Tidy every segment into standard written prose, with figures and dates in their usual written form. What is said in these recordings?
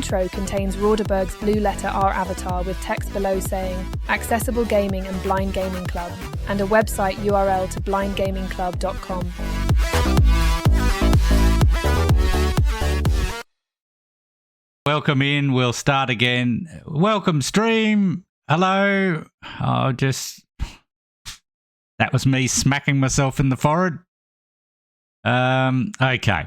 intro contains Rauderberg's blue letter R avatar with text below saying Accessible Gaming and Blind Gaming Club, and a website URL to blindgamingclub.com. Welcome in. We'll start again. Welcome, stream. Hello. That was me smacking myself in the forehead. Okay.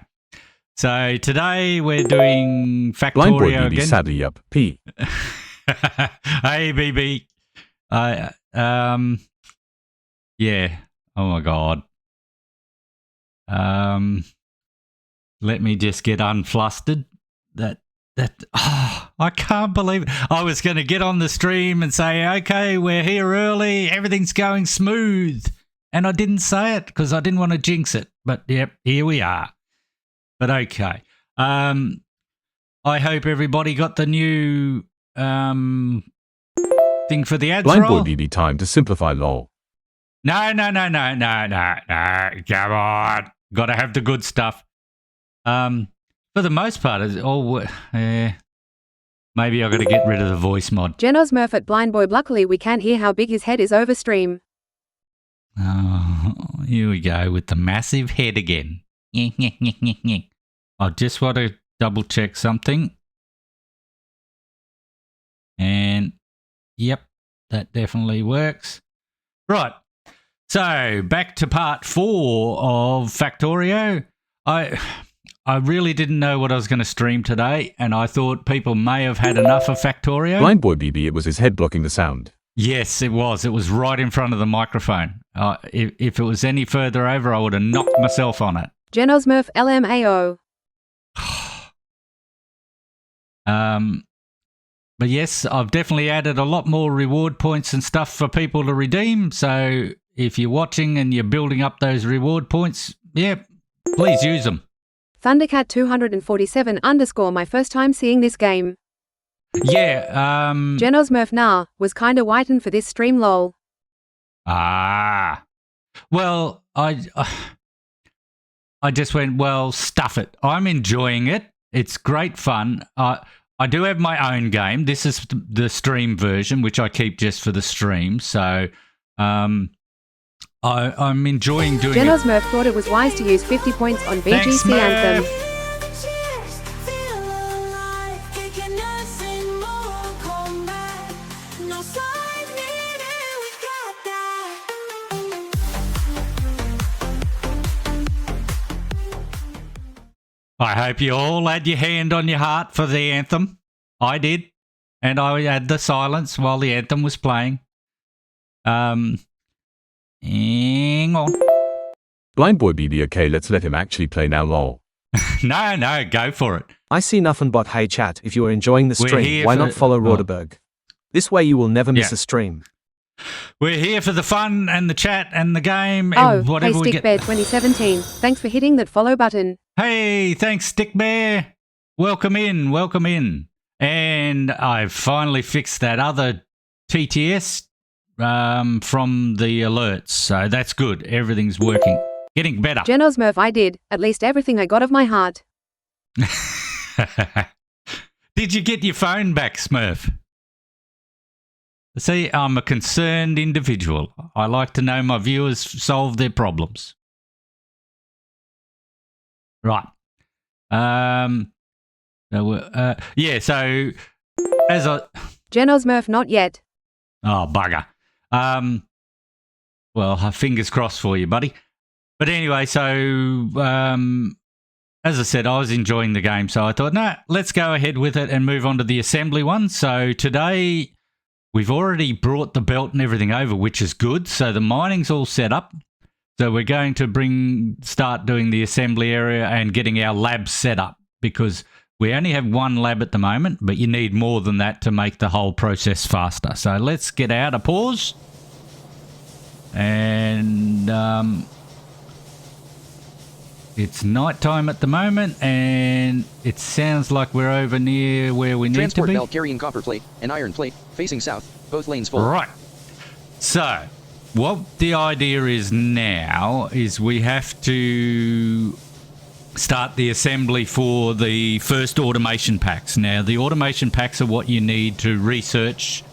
So today we're doing Factorio again. Sadly up. P. Hey, BB. Yeah. Oh my God. Let me just get unflustered. I can't believe it. I was going to get on the stream and say, okay, we're here early. Everything's going smooth. And I didn't say it because I didn't want to jinx it. But yep, here we are. But okay. I hope everybody got the new thing for the ads Blind roll. boy BB time to simplify lol. No. Come on. Got to have the good stuff. For the most part, it's all. Maybe I got to get rid of the voice mod. Genos Murph at Blind Boy. Luckily, we can't hear how big his head is over stream. Oh, here we go with the massive head again. I just want to double check something. And yep, that definitely works. Right. So back to part 4 of Factorio. I really didn't know what I was going to stream today, and I thought people may have had enough of Factorio. Blind boy BB, it was his head blocking the sound. Yes, it was. It was right in front of the microphone. If it was any further over, I would have knocked myself on it. Genos Murph LMAO. But yes, I've definitely added a lot more reward points and stuff for people to redeem. So if you're watching and you're building up those reward points, yeah, please use them. Thundercat 247 _ my first time seeing this game. Yeah. Genos Murph was kinda whitened for this stream lol. Well, I just went, well, stuff it. I'm enjoying it. It's great fun. I do have my own game. This is the stream version, which I keep just for the stream. So I'm enjoying doing it. Genos Murph thought it was wise to use 50 points on VGC Thanks, Anthem. I hope you all had your hand on your heart for the anthem. I did. And I had the silence while the anthem was playing. Hang on. Blind boy BB, okay, let's let him actually play now lol. No, go for it. I see nothing but hey chat, if you are enjoying the stream, why not follow Rauderberg? This way you will never miss a stream. We're here for the fun and the chat and the game Oh, and whatever hey we get. Stick Bear 2017, thanks for hitting that follow button. Hey, thanks Stick Bear. Welcome in. And I've finally fixed that other TTS from the alerts. So that's good. Everything's working. Getting better. Genos Murph, I did at least everything I got of my heart. Did you get your phone back, Smurf? See, I'm a concerned individual. I like to know my viewers solve their problems. Right. So as I... Genos Murph, not yet. Oh, bugger. Well, fingers crossed for you, buddy. But anyway, so as I said, I was enjoying the game, so I thought, no, let's go ahead with it and move on to the assembly one. So today we've already brought the belt and everything over, which is good. So the mining's all set up. So we're going to start doing the assembly area and getting our labs set up, because we only have one lab at the moment, but you need more than that to make the whole process faster. So let's get out a pause. And it's nighttime at the moment, and it sounds like we're over near where we need to be. Transport belt carrying copper plate and iron plate, facing south, both lanes full. Right. So, what the idea is now is we have to start the assembly for the first automation packs. Now, the automation packs are what you need to research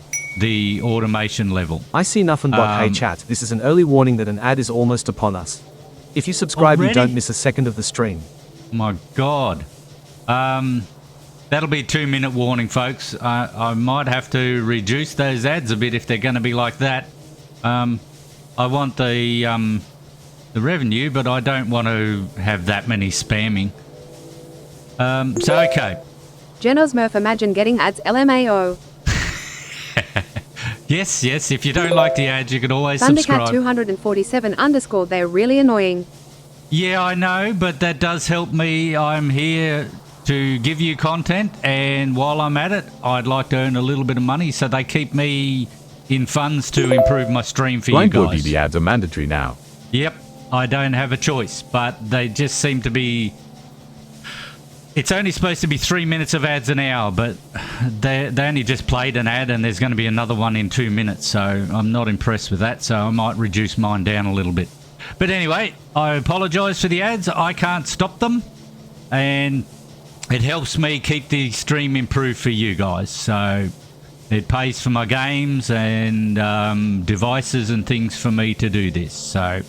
the automation level. I see nothing but hey chat. This is an early warning that an ad is almost upon us. If you subscribe, Already? you don't miss a second of the stream. My God. That'll be a 2-minute warning, folks. I might have to reduce those ads a bit if they're going to be like that. I want the revenue, but I don't want to have that many spamming. So, okay. Genos Murph, imagine getting ads LMAO. Yes, if you don't like the ads, you can always Thundercat subscribe. 247 _ they're really annoying. Yeah, I know, but that does help me. I'm here to give you content, and while I'm at it, I'd like to earn a little bit of money, so they keep me in funds to improve my stream for Blind you Boy guys. BB ads are mandatory now. Yep, I don't have a choice, but they just seem to be... It's only supposed to be 3 minutes of ads an hour, but they only just played an ad and there's going to be another one in 2 minutes, so I'm not impressed with that, so I might reduce mine down a little bit. But anyway, I apologise for the ads. I can't stop them, and it helps me keep the stream improved for you guys, so it pays for my games and devices and things for me to do this, so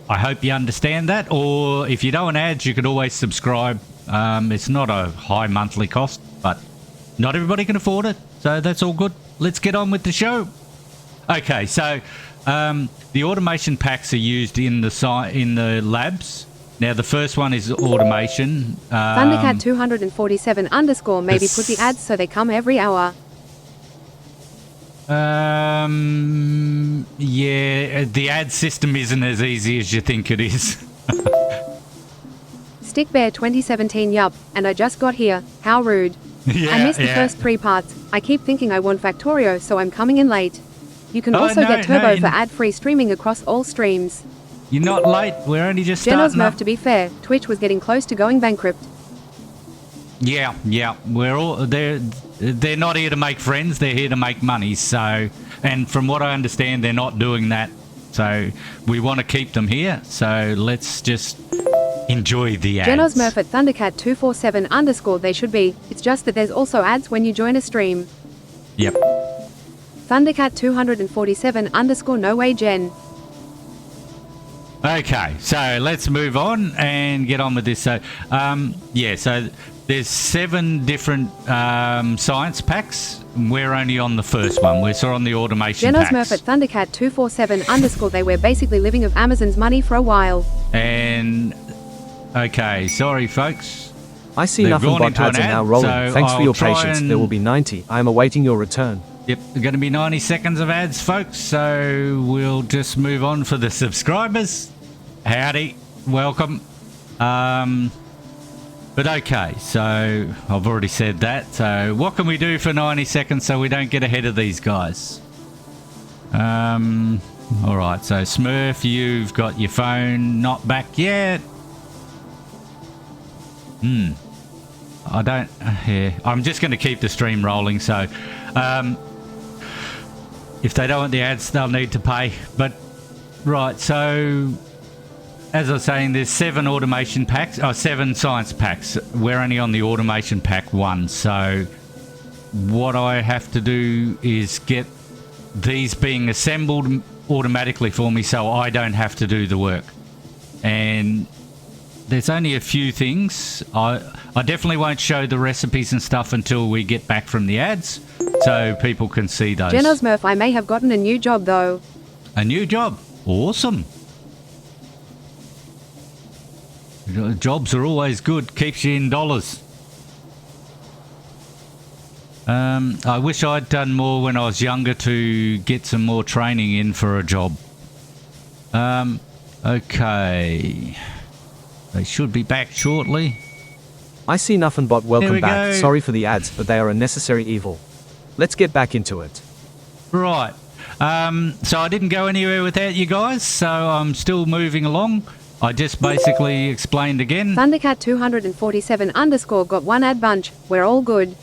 I hope you understand that. Or if you don't want ads, you can always subscribe. It's not a high monthly cost, but not everybody can afford it, so that's all good. Let's get on with the show. Okay, so the automation packs are used in the labs. Now, the first one is automation. Thundercat 247 _ maybe put the ads so they come every hour. Yeah, the ad system isn't as easy as you think it is. Stickbear 2017 yup, and I just got here. How rude. Yeah, I missed the first 3 parts. I keep thinking I want Factorio, so I'm coming in late. You can also get Turbo for ad-free streaming across all streams. You're not late. We're only just Genos starting Murph, up. to be fair, Twitch was getting close to going bankrupt. Yeah. We're all they're not here to make friends. They're here to make money. So, and from what I understand, they're not doing that. So we want to keep them here. So let's just enjoy the ads. Genos Murph at Thundercat 247 _ they should be. It's just that there's also ads when you join a stream. Yep. Thundercat 247 _ no way Gen. Okay, so let's move on and get on with this. So, yeah, so there's 7 different science packs. We're only on the first one. We're still on the automation Genos packs. Murph at Thundercat 247 _ they were basically living of Amazon's money for a while. And, okay, sorry, folks. I see They've nothing gone but into ads an are now ad, rolling. so Thanks for I'll your try patience. and- There will be 90. I am awaiting your return. Yep, going to be 90 seconds of ads, folks, so we'll just move on for the subscribers. Howdy, welcome. But okay, so I've already said that. So what can we do for 90 seconds so we don't get ahead of these guys? All right, so Smurf, you've got your phone not back yet. I don't... yeah, I'm just going to keep the stream rolling, so... if they don't want the ads, they'll need to pay. But, right, so... as I was saying, there's 7 automation packs, 7 science packs. We're only on the automation pack 1, so... what I have to do is get these being assembled automatically for me so I don't have to do the work. And... there's only a few things. I definitely won't show the recipes and stuff until we get back from the ads, so people can see those. Genos Murph, I may have gotten a new job though. A new job. Awesome. Jobs are always good. Keeps you in dollars. I wish I'd done more when I was younger to get some more training in for a job. Okay. They should be back shortly. I see nothing but welcome we back. go. Sorry for the ads, but they are a necessary evil. Let's get back into it. Right. So I didn't go anywhere without you guys, so I'm still moving along. I just basically explained again. Thundercat 247 _ got 1 ad bunch. We're all good.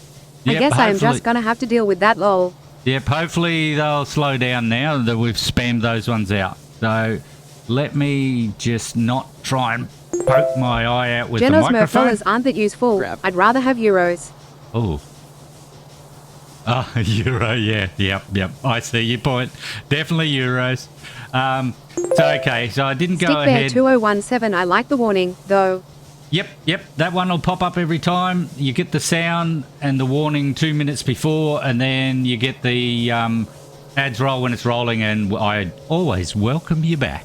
I Yep, guess I am hopefully- just gonna have to deal with that lol. Yep, hopefully they'll slow down now that we've spammed those ones out. So let me just not try and poke my eye out with Geno's the microphone. dollars aren't that useful. Grab. I'd rather have euros. Oh. Euro, yeah. Yep. I see your point. Definitely euros. So I didn't go ahead. Stick Bear 2017, I like the warning, though. Yep. That one will pop up every time. You get the sound and the warning 2 minutes before, and then you get the ads roll when it's rolling, and I always welcome you back.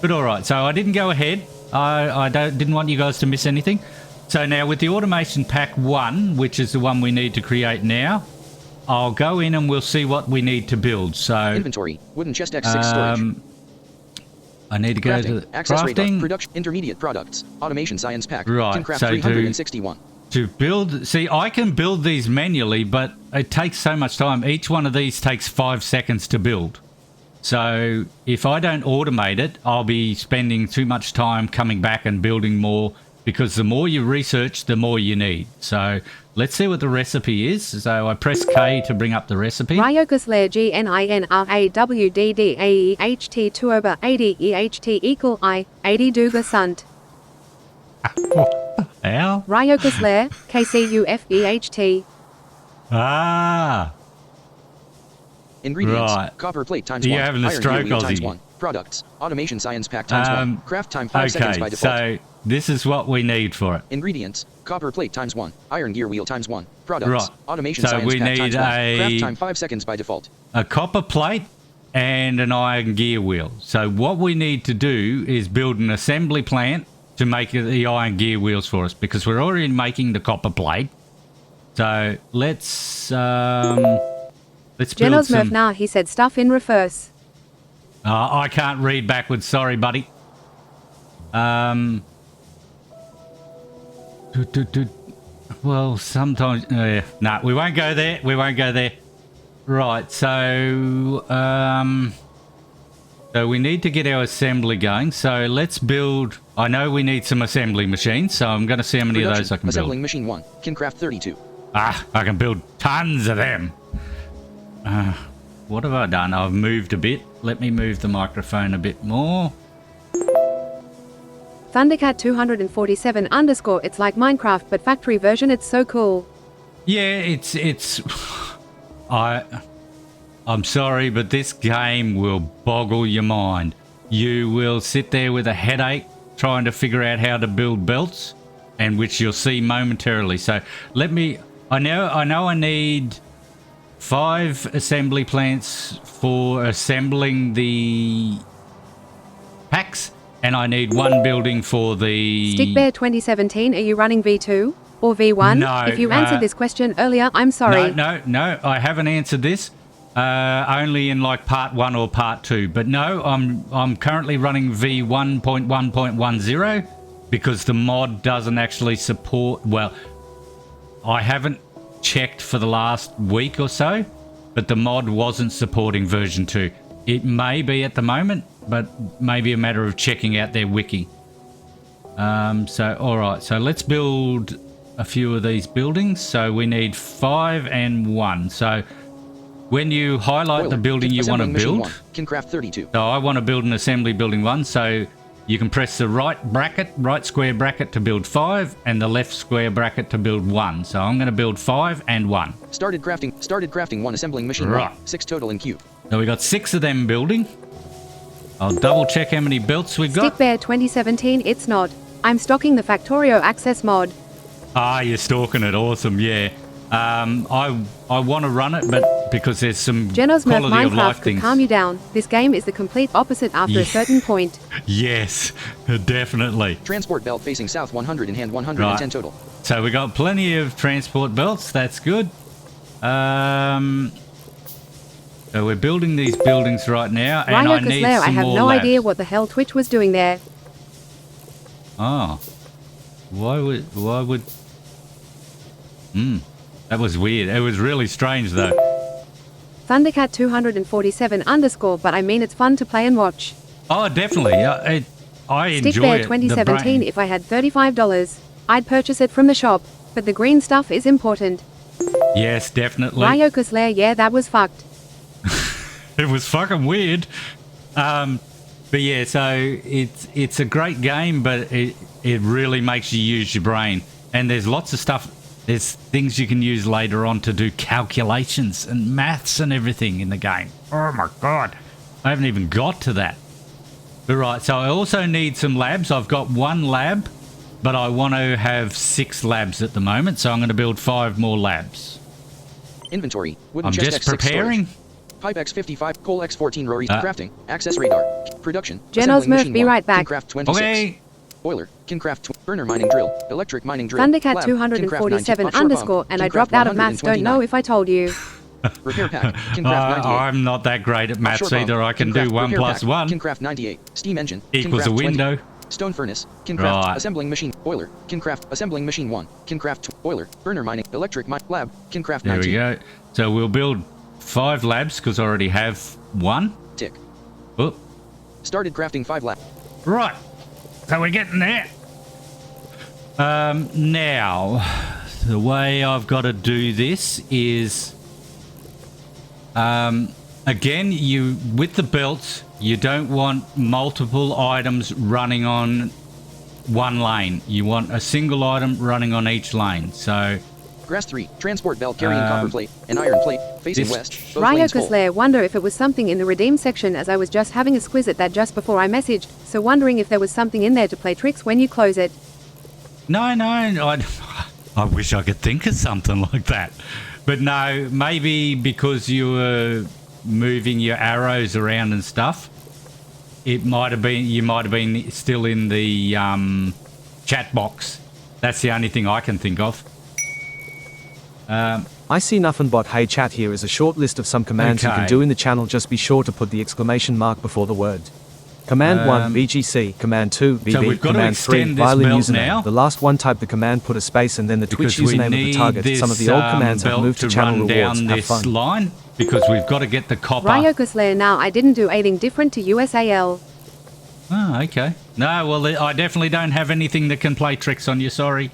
But all right, so I didn't go ahead. I didn't want you guys to miss anything. So now with the automation pack 1, which is the one we need to create now, I'll go in and we'll see what we need to build. So Inventory. Wooden chest X6 storage. I need to go to the Access radar. crafting. Production. Intermediate products. Automation science pack. Right, Timcraft so 361. To build, see, I can build these manually, but it takes so much time. Each one of these takes 5 seconds to build. So if I don't automate it, I'll be spending too much time coming back and building more, because the more you research, the more you need. So let's see what the recipe is. So I press K to bring up the recipe. Ryokus Lair GNINRAWDDAEHT 2 over 80 EHT equal I 80 Duga Sunt. How? Ryokus Lair KCUFEHT. Ah. Ingredients. Right. Copper plate times You're 1. having a Iron stroke, gear wheel times Aussie. 1. Products. Automation science pack times 1. Craft time 5 seconds by Okay, default. so this is what we need for it. Ingredients. Copper plate times 1. Iron gear wheel times 1. Products. Right. Automation So science we pack need times 1. a- Craft time 5 seconds by default. A copper plate and an iron gear wheel. So what we need to do is build an assembly plant to make the iron gear wheels for us, because we're already making the copper plate. So let's build Geno's some. Murph nah, he said stuff in reverse. I can't read backwards. Sorry, buddy. Well, sometimes. No, we won't go there. We won't go there. Right. So we need to get our assembly going. So let's build. I know we need some assembly machines. So I'm going to see how many of those I can Assembling build. machine 1. Kincraft 32. Ah, I can build tons of them. What have I done? I've moved a bit. Let me move the microphone a bit more. Thundercat 247 underscore, it's like Minecraft but factory version, it's so cool. Yeah, it's I'm sorry, but this game will boggle your mind. You will sit there with a headache trying to figure out how to build belts, and which you'll see momentarily. So I know I need 5 assembly plants for assembling the packs, and I need 1 building for the... Stickbear 2017, are you running V2 or V1? No, if you answered this question earlier, I'm sorry. No, I haven't answered this. Only in like part 1 or part 2. But no, I'm currently running V1.1.10 because the mod doesn't actually support... Well, I haven't checked for the last week or so, but the mod wasn't supporting version 2. It may be at the moment, but maybe a matter of checking out their wiki. So all right, so let's build a few of these buildings. So we need 5 and 1. So when you highlight the building you want to build, Kincraft 32. so I want to build an assembly building 1, so you can press the right square bracket to build 5, and the left square bracket to build 1. So I'm going to build 5 and 1. Started crafting 1 assembling machine Right. 1. 6 total in queue. So we got 6 of them building. I'll double check how many belts we've got. Stickbear 2017, it's not. I'm stocking the Factorio Access mod. Ah, you're stalking it. Awesome, yeah. I want to run it, but because there's some Geno's Murph quality of life Minecraft could things. calm you down. This game is the complete opposite after a certain point. Yes, definitely. Transport belt facing south 100 in hand 110 total. So we got plenty of transport belts. That's good. So we're building these buildings right now, and I Ryokus need Lair, some I have more no labs. idea what the hell Twitch was doing there. Oh, why would? That was weird. It was really strange though. Thundercat 247 underscore, but I mean it's fun to play and watch. Oh, definitely. I enjoy Stickbear it. 2017, if I had $35, I'd purchase it from the shop. But the green stuff is important. Yes, definitely. Ryokus Lair, yeah, that was fucked. It was fucking weird. But yeah, so it's a great game, but it really makes you use your brain. And there's lots of stuff. There's things you can use later on to do calculations and maths and everything in the game. Oh my god, I haven't even got to that. But right, so I also need some labs. I've got 1 lab, but I want to have 6 labs at the moment, so I'm going to build 5 more labs. Inventory. Wooden I'm chest just X6 preparing. Pipe X55, coal X14 Rory, crafting, access radar, production, Genos assembling Murph, machine be 1, right back. Kincraft 26, Okay. boiler, Kincraft, burner mining drill, electric mining drill, Thundercat lab, 247 Kincraft 90, underscore, offshore and I pump, dropped out of maths, don't 129. know if I told you. Repair pack, Kincraft 98. I'm not that great at maths Offshore either. pump, I can Kincraft do 1 repair plus pack, 1 Kincraft 98, steam engine, equals Kincraft a window. 20, stone furnace, Kincraft, Right. assembling machine, boiler, Kincraft, assembling machine 1, Kincraft, boiler, burner mining, electric mine, lab, Kincraft 19. There we go. So we'll build 5 labs because I already have 1. Tick. Oh, Started crafting 5 lab. right. So we're getting there. Now, the way I've got to do this is, again, with the belts, you don't want multiple items running on 1 lane. You want a single item running on each lane. So Grass 3, transport belt carrying copper plate, and iron plate, facing this- west, both lanes full. Ryokoslayer, wonder if it was something in the redeem section, as I was just having a squiz at that just before I messaged, so wondering if there was something in there to play tricks when you close it. No, I wish I could think of something like that. But no, maybe because you were moving your arrows around and stuff, you might have been still in the chat box. That's the only thing I can think of. I see nothing but hey chat here is a short list of some commands you Okay. can do in the channel. Just be sure to put the exclamation mark before the word. Command 1 BGC, Command 2 BB, so we've got to Command 3 extend this violin belt username. now. The last one, type the command, put a space, and then the Twitch Because we username of the need target. this Some of the old commands have belt moved to to channel run rewards. down Have this fun. line because we've got to get the copper. Ryokoslayer, now I didn't do anything different to USAL. Oh, okay. No, well, I definitely don't have anything that can play tricks on you. Sorry.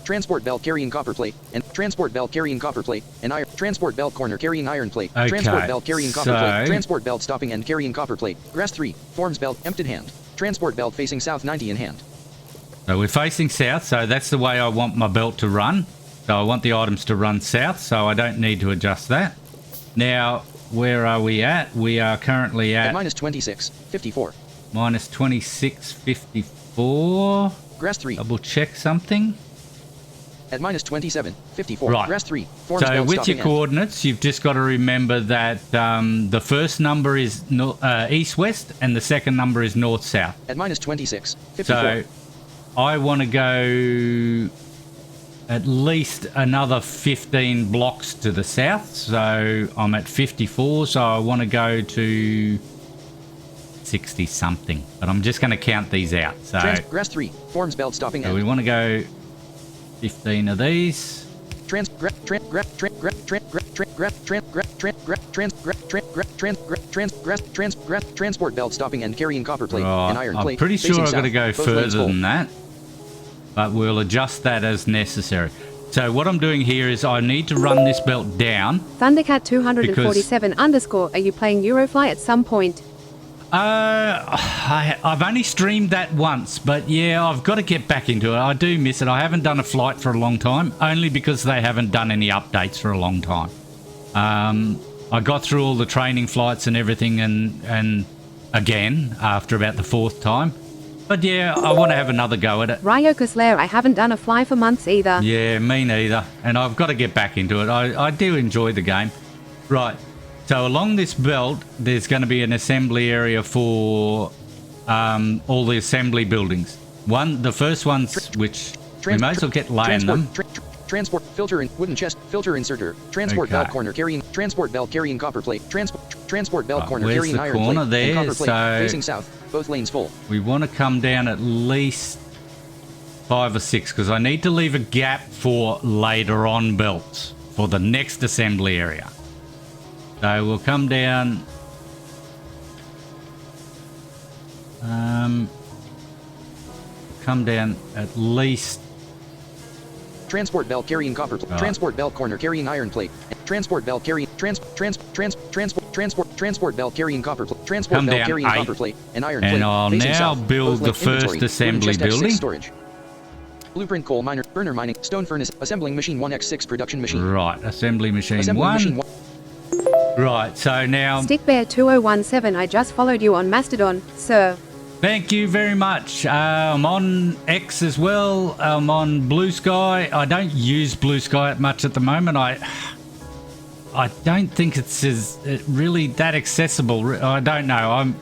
Transport belt carrying copper plate, and transport belt carrying copper plate, and iron. Transport belt corner carrying iron plate. Okay, Transport belt carrying copper plate. so- Transport belt stopping and carrying copper plate. Grass 3, forms belt emptied hand. Transport belt facing south 90 in hand. So we're facing south, so that's the way I want my belt to run. So I want the items to run south, so I don't need to adjust that. Now, where are we at? We are currently At at minus 26, 54. minus 26.54. Grass 3. Double check something. At minus 27, 54. Right. Grass 3, forms So belt with stopping your hand. coordinates, you've just got to remember that the first number is east-west and the second number is north-south. At minus 26, 54. So I want to go at least another 15 blocks to the south. So I'm at 54, so I want to go to 60 something. But I'm just going to count these out. So, Grass 3, forms belt stopping so end. we want to go 15 of these. Transport belt stopping and carrying copper plate Right, and iron plate. I'm pretty sure facing I've got to south, go both lanes further full. than that. But we'll adjust that as necessary. So what I'm doing here is I need to run this belt down. Thundercat 247 underscore, are you playing Eurofly at some point? I've only streamed that once, but yeah, I've got to get back into it. I do miss it. I haven't done a flight for a long time, only because they haven't done any updates for a long time. I got through all the training flights and everything, and again, after about the 4th time. But yeah, I want to have another go at it. Ryokoslayer, I haven't done a fly for months either. Yeah, me neither. And I've got to get back into it. I do enjoy the game. Right. So along this belt, there's going to be an assembly area for all the assembly buildings. The first ones, which we may as well get laying them. Transport filter and wooden chest filter inserter. Transport belt Okay. corner carrying transport belt carrying copper plate. Transport belt corner where's carrying the iron corner plate there? and copper plate So- facing south. Both lanes full. We want to come down at least 5 or 6 because I need to leave a gap for later on belts for the next assembly area. So we'll come down. Come down at least Transport belt carrying copper plate. Transport belt corner carrying iron plate. Transport belt carrying transport belt carrying copper plate. Transport belt carrying copper plate and iron plate. And I'll now build the first assembly building. Storage. Blueprint coal miner, burner mining, stone furnace, assembling machine 1x6 production machine. Right, assembly machine 1. Right, so now... Stickbear2017, I just followed you on Mastodon, sir. Thank you very much. I'm on X as well. I'm on Blue Sky. I don't use Blue Sky much at the moment. I don't think it's really that accessible. I don't know.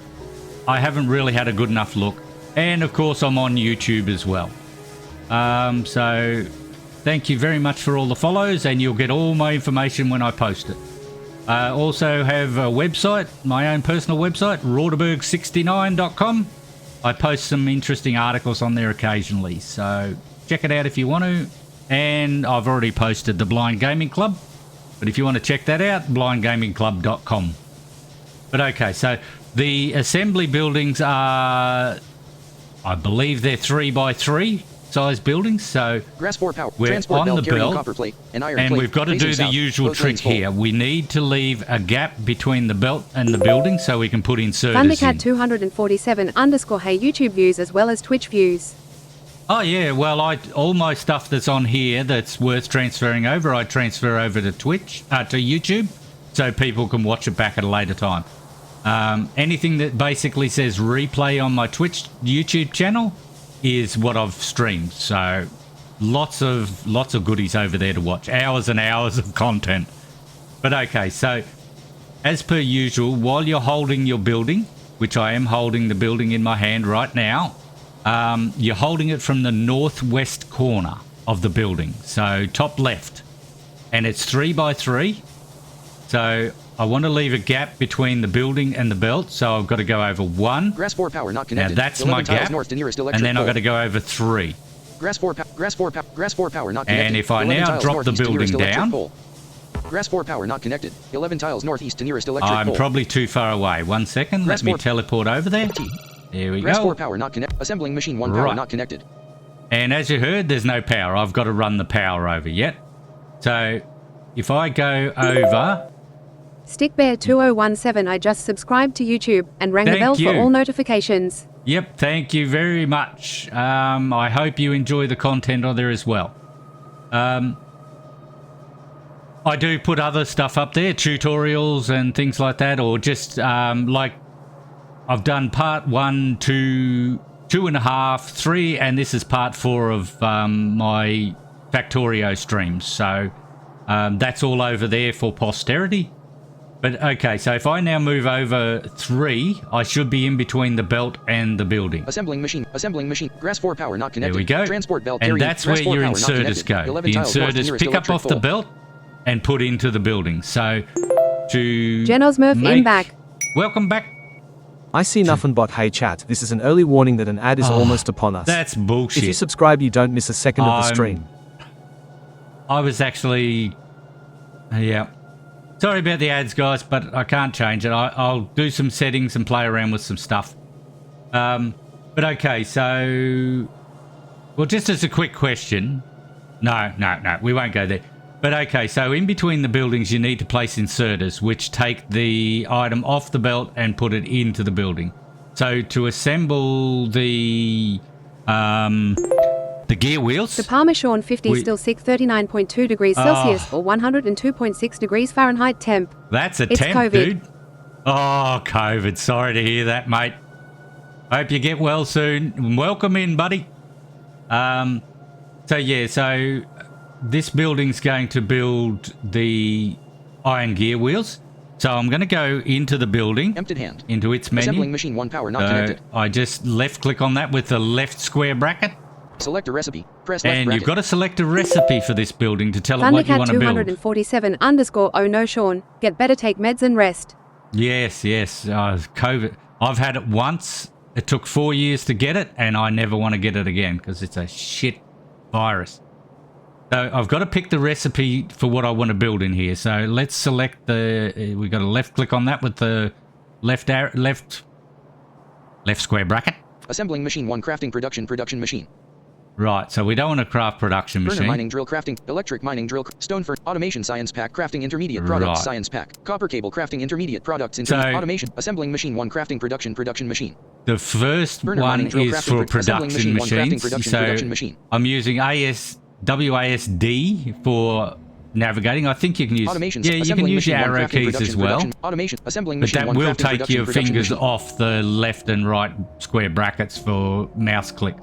I haven't really had a good enough look. And of course, I'm on YouTube as well. So thank you very much for all the follows, and you'll get all my information when I post it. I also have a website, my own personal website, rauderberg69.com. I post some interesting articles on there occasionally, so check it out if you want to. And I've already posted the Blind Gaming Club, but if you want to check that out, blindgamingclub.com. But okay, so the assembly buildings are, I believe they're 3x3 size buildings, so we're on the belt, and we've got to do the usual trick here. We need to leave a gap between the belt and the building so we can put inserters in. Thundercat247_ hey YouTube views as well as Twitch views. Oh yeah, well all my stuff that's on here that's worth transferring over, I transfer over to Twitch, to YouTube, so people can watch it back at a later time. Anything that basically says replay on my Twitch YouTube channel is what I've streamed, so lots of goodies over there to watch, hours and hours of content. But okay, so as per usual, while you're holding your building, which I am holding the building in my hand right now, you're holding it from the northwest corner of the building, so top left, and it's 3x3. So I want to leave a gap between the building and the belt, so I've got to go over 1. Grass 4 power not connected. Now that's my gap, north to nearest and then I've got to go over 3. Grass 4 power not connected. And if I now drop the building down, Grass 4 power not connected. 11 tiles northeast to nearest electric pole. I'm probably too far away. 1 second, let me teleport over there. There we go. Grass 4 power not connected. Assembling machine 1 power not connected. And as you heard, there's no power. I've got to run the power over yet. So if I go over... Stickbear2017, I just subscribed to YouTube and rang the bell for all notifications. Yep, thank you very much. I hope you enjoy the content on there as well. I do put other stuff up there, tutorials and things like that, or just like I've done part 1, 2, 2.5, 3, and this is part 4 of my Factorio streams. So that's all over there for posterity. But okay, so if I now move over 3, I should be in between the belt and the building. Assembling machine, grass 4 power not connected. There we go. Transport belt and that's where your inserters go. The inserters pick up off the belt and put into the building. So to Genosmurf in back. Welcome back. I see nothing but hey chat. This is an early warning that an ad is almost upon us. That's bullshit. If you subscribe, you don't miss a second of the stream. I was actually... Yeah. Sorry about the ads, guys, but I can't change it. I'll do some settings and play around with some stuff. But okay, so... Well, just as a quick question... No, we won't go there. But okay, so in between the buildings, you need to place inserters, which take the item off the belt and put it into the building. So to assemble the gear wheels... The Parmesan 50 still sick 39.2 degrees Celsius or 102.6 degrees Fahrenheit temp. That's a it's temp, COVID. dude. Oh, COVID. Sorry to hear that, mate. Hope you get well soon. Welcome in, buddy. So yeah, so this building's going to build the iron gear wheels. So I'm going to go into the building, emptied hand, into its menu. Assembling machine 1 power not connected. I just left click on that with the left square bracket. Select a recipe. Press left and bracket. you've got to select a recipe for this building to tell it what you want to build. Thundercat247_ oh no Sean, get better, take meds and rest. Yes. COVID. I've had it once. It took 4 years to get it, and I never want to get it again because it's a shit virus. So I've got to pick the recipe for what I want to build in here. So let's select the... we've got to left click on that with the left square bracket. Assembling machine 1 crafting production machine. Right, so we don't want a craft production Burner machine. mining drill crafting, electric mining drill, stone furnace, automation science pack crafting intermediate products Right. science pack, copper cable crafting intermediate products So- automation, assembling machine 1 crafting production machine. The first Burner one mining drill is crafting for assembling production machine 1 crafting machines. production machine. I'm using WASD for navigating. I think you can use. Automation, Yeah, you can assembling use your machine 1 arrow crafting keys as well. Automation, assembling But machine that 1 will crafting take your production fingers machine. off the left and right square brackets for mouse clicks.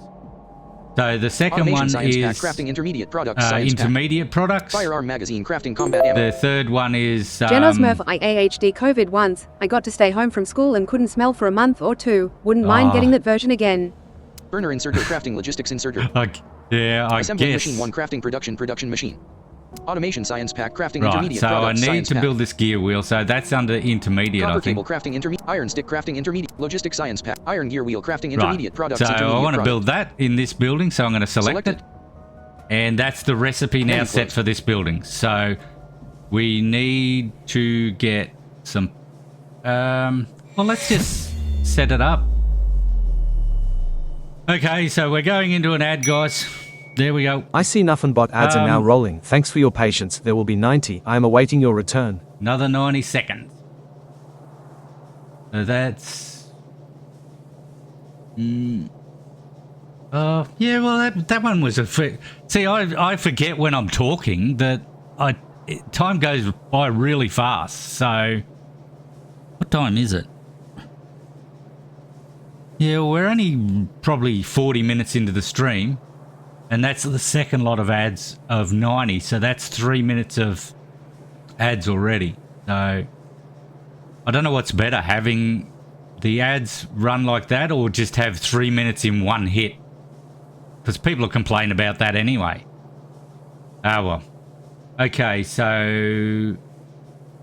So the second Automation one science is pack crafting intermediate products science pack. intermediate products. Firearm magazine crafting combat ammo. The third one is Genos Murph, I AHD COVID once. I got to stay home from school and couldn't smell for a month or two. Wouldn't mind getting that version again. Burner inserter crafting logistics inserter. I Assembling guess. machine 1 crafting production machine. Automation science pack crafting Right, intermediate so I products need science to pack. build this gear wheel, so that's under intermediate, Copper I think. cable crafting intermediate. Iron stick crafting intermediate. Logistics science pack. Iron gear wheel crafting intermediate Right, products so intermediate I want to product. build that in this building, so I'm going to select it. And that's the recipe now Menu set close. for this building. So we need to get some... well, let's just set it up. Okay, so we're going into an ad, guys. There we go. I see nothing but ads are now rolling. Thanks for your patience. There will be 90. I am awaiting your return. Another 90 seconds. So that's... yeah, well, that one was a... See, I forget when I'm talking that time goes by really fast. So, what time is it? Yeah, we're only probably 40 minutes into the stream. And that's the second lot of ads of 90. So that's 3 minutes of ads already. So I don't know what's better, having the ads run like that or just have 3 minutes in one hit. Because people will complain about that anyway. Ah, well. Okay, so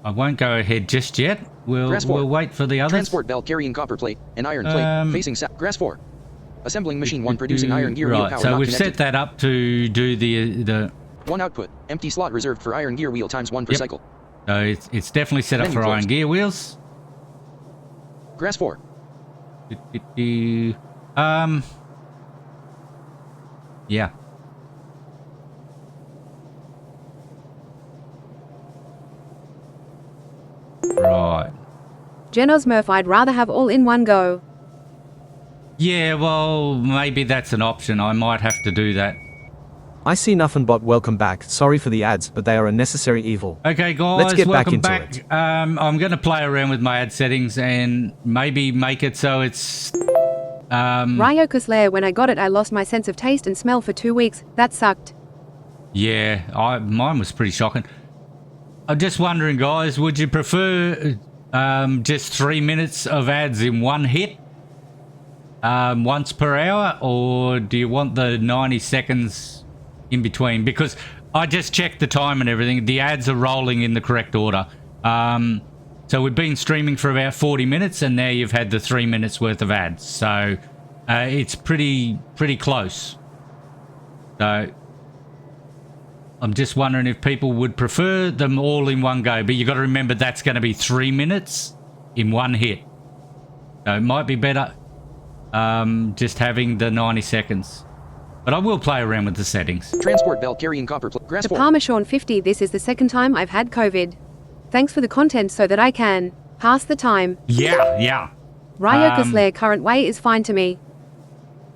I won't go ahead just yet. We'll wait for the others. Transport belt carrying copper plate and iron plate facing grass 4. Assembling machine 1 producing iron gear wheel right, power so not we've connected. set that up to do the 1 output. Empty slot reserved for iron gear wheel times 1 per Yep. cycle. so it's definitely set up Menu for iron closed. gear wheels. Grass 4. Yeah. Right. Genos Murph, I'd rather have all in one go. Yeah, well, maybe that's an option. I might have to do that. I see nothing but welcome back. Sorry for the ads, but they are a necessary evil. Okay, guys, Let's get back welcome into back. it. I'm going to play around with my ad settings and maybe make it so it's... Ryokus Lair, when I got it, I lost my sense of taste and smell for 2 weeks. That sucked. Yeah, mine was pretty shocking. I'm just wondering, guys, would you prefer just 3 minutes of ads in one hit once per hour, or do you want the 90 seconds in between? Because I just checked the time and everything. The ads are rolling in the correct order. So we've been streaming for about 40 minutes, and now you've had the 3 minutes worth of ads. So it's pretty close. So I'm just wondering if people would prefer them all in one go. But you got to remember that's going to be 3 minutes in one hit. So it might be better just having the 90 seconds. But I will play around with the settings. Transport belt carrying copper plate. Grass To 4. Parmesan 50, this is the second time I've had COVID. Thanks for the content so that I can pass the time. Yeah. Ryokus Lair, current way is fine to me.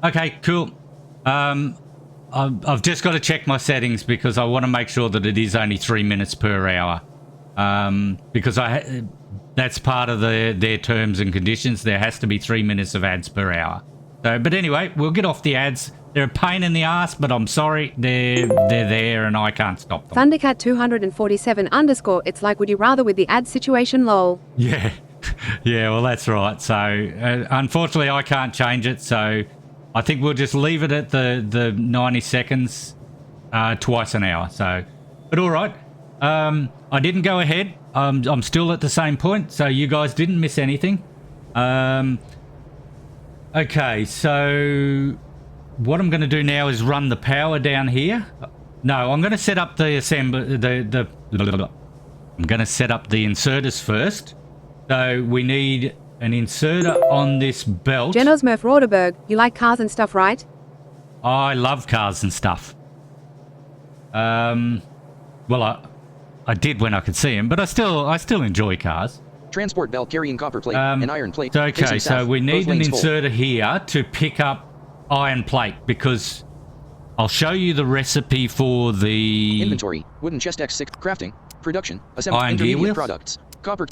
Okay, cool. I've just got to check my settings because I want to make sure that it is only 3 minutes per hour. Because that's part of their terms and conditions. There has to be 3 minutes of ads per hour. So, but anyway, we'll get off the ads. They're a pain in the ass, but I'm sorry. They're there and I can't stop them. Thundercat 247 _ it's like would you rather with the ad situation lol. Yeah. Yeah, well, that's right. So, unfortunately, I can't change it. So, I think we'll just leave it at the 90 seconds twice an hour. So, but all right. I didn't go ahead. I'm still at the same point. So, you guys didn't miss anything. Okay, so what I'm going to do now is run the power down here. No, I'm going to set up the I'm going to set up the inserters first. So we need an inserter on this belt. Genos Murph Roderberg, you like cars and stuff, right? I love cars and stuff. Well, I did when I could see them, but I still enjoy cars. Transport belt carrying copper plate and iron plate. Okay, so south, we need an inserter full. here to pick up iron plate because I'll show you the recipe for the inventory, wooden chest X6, crafting, production, assembly, iron gear wheel products, copper,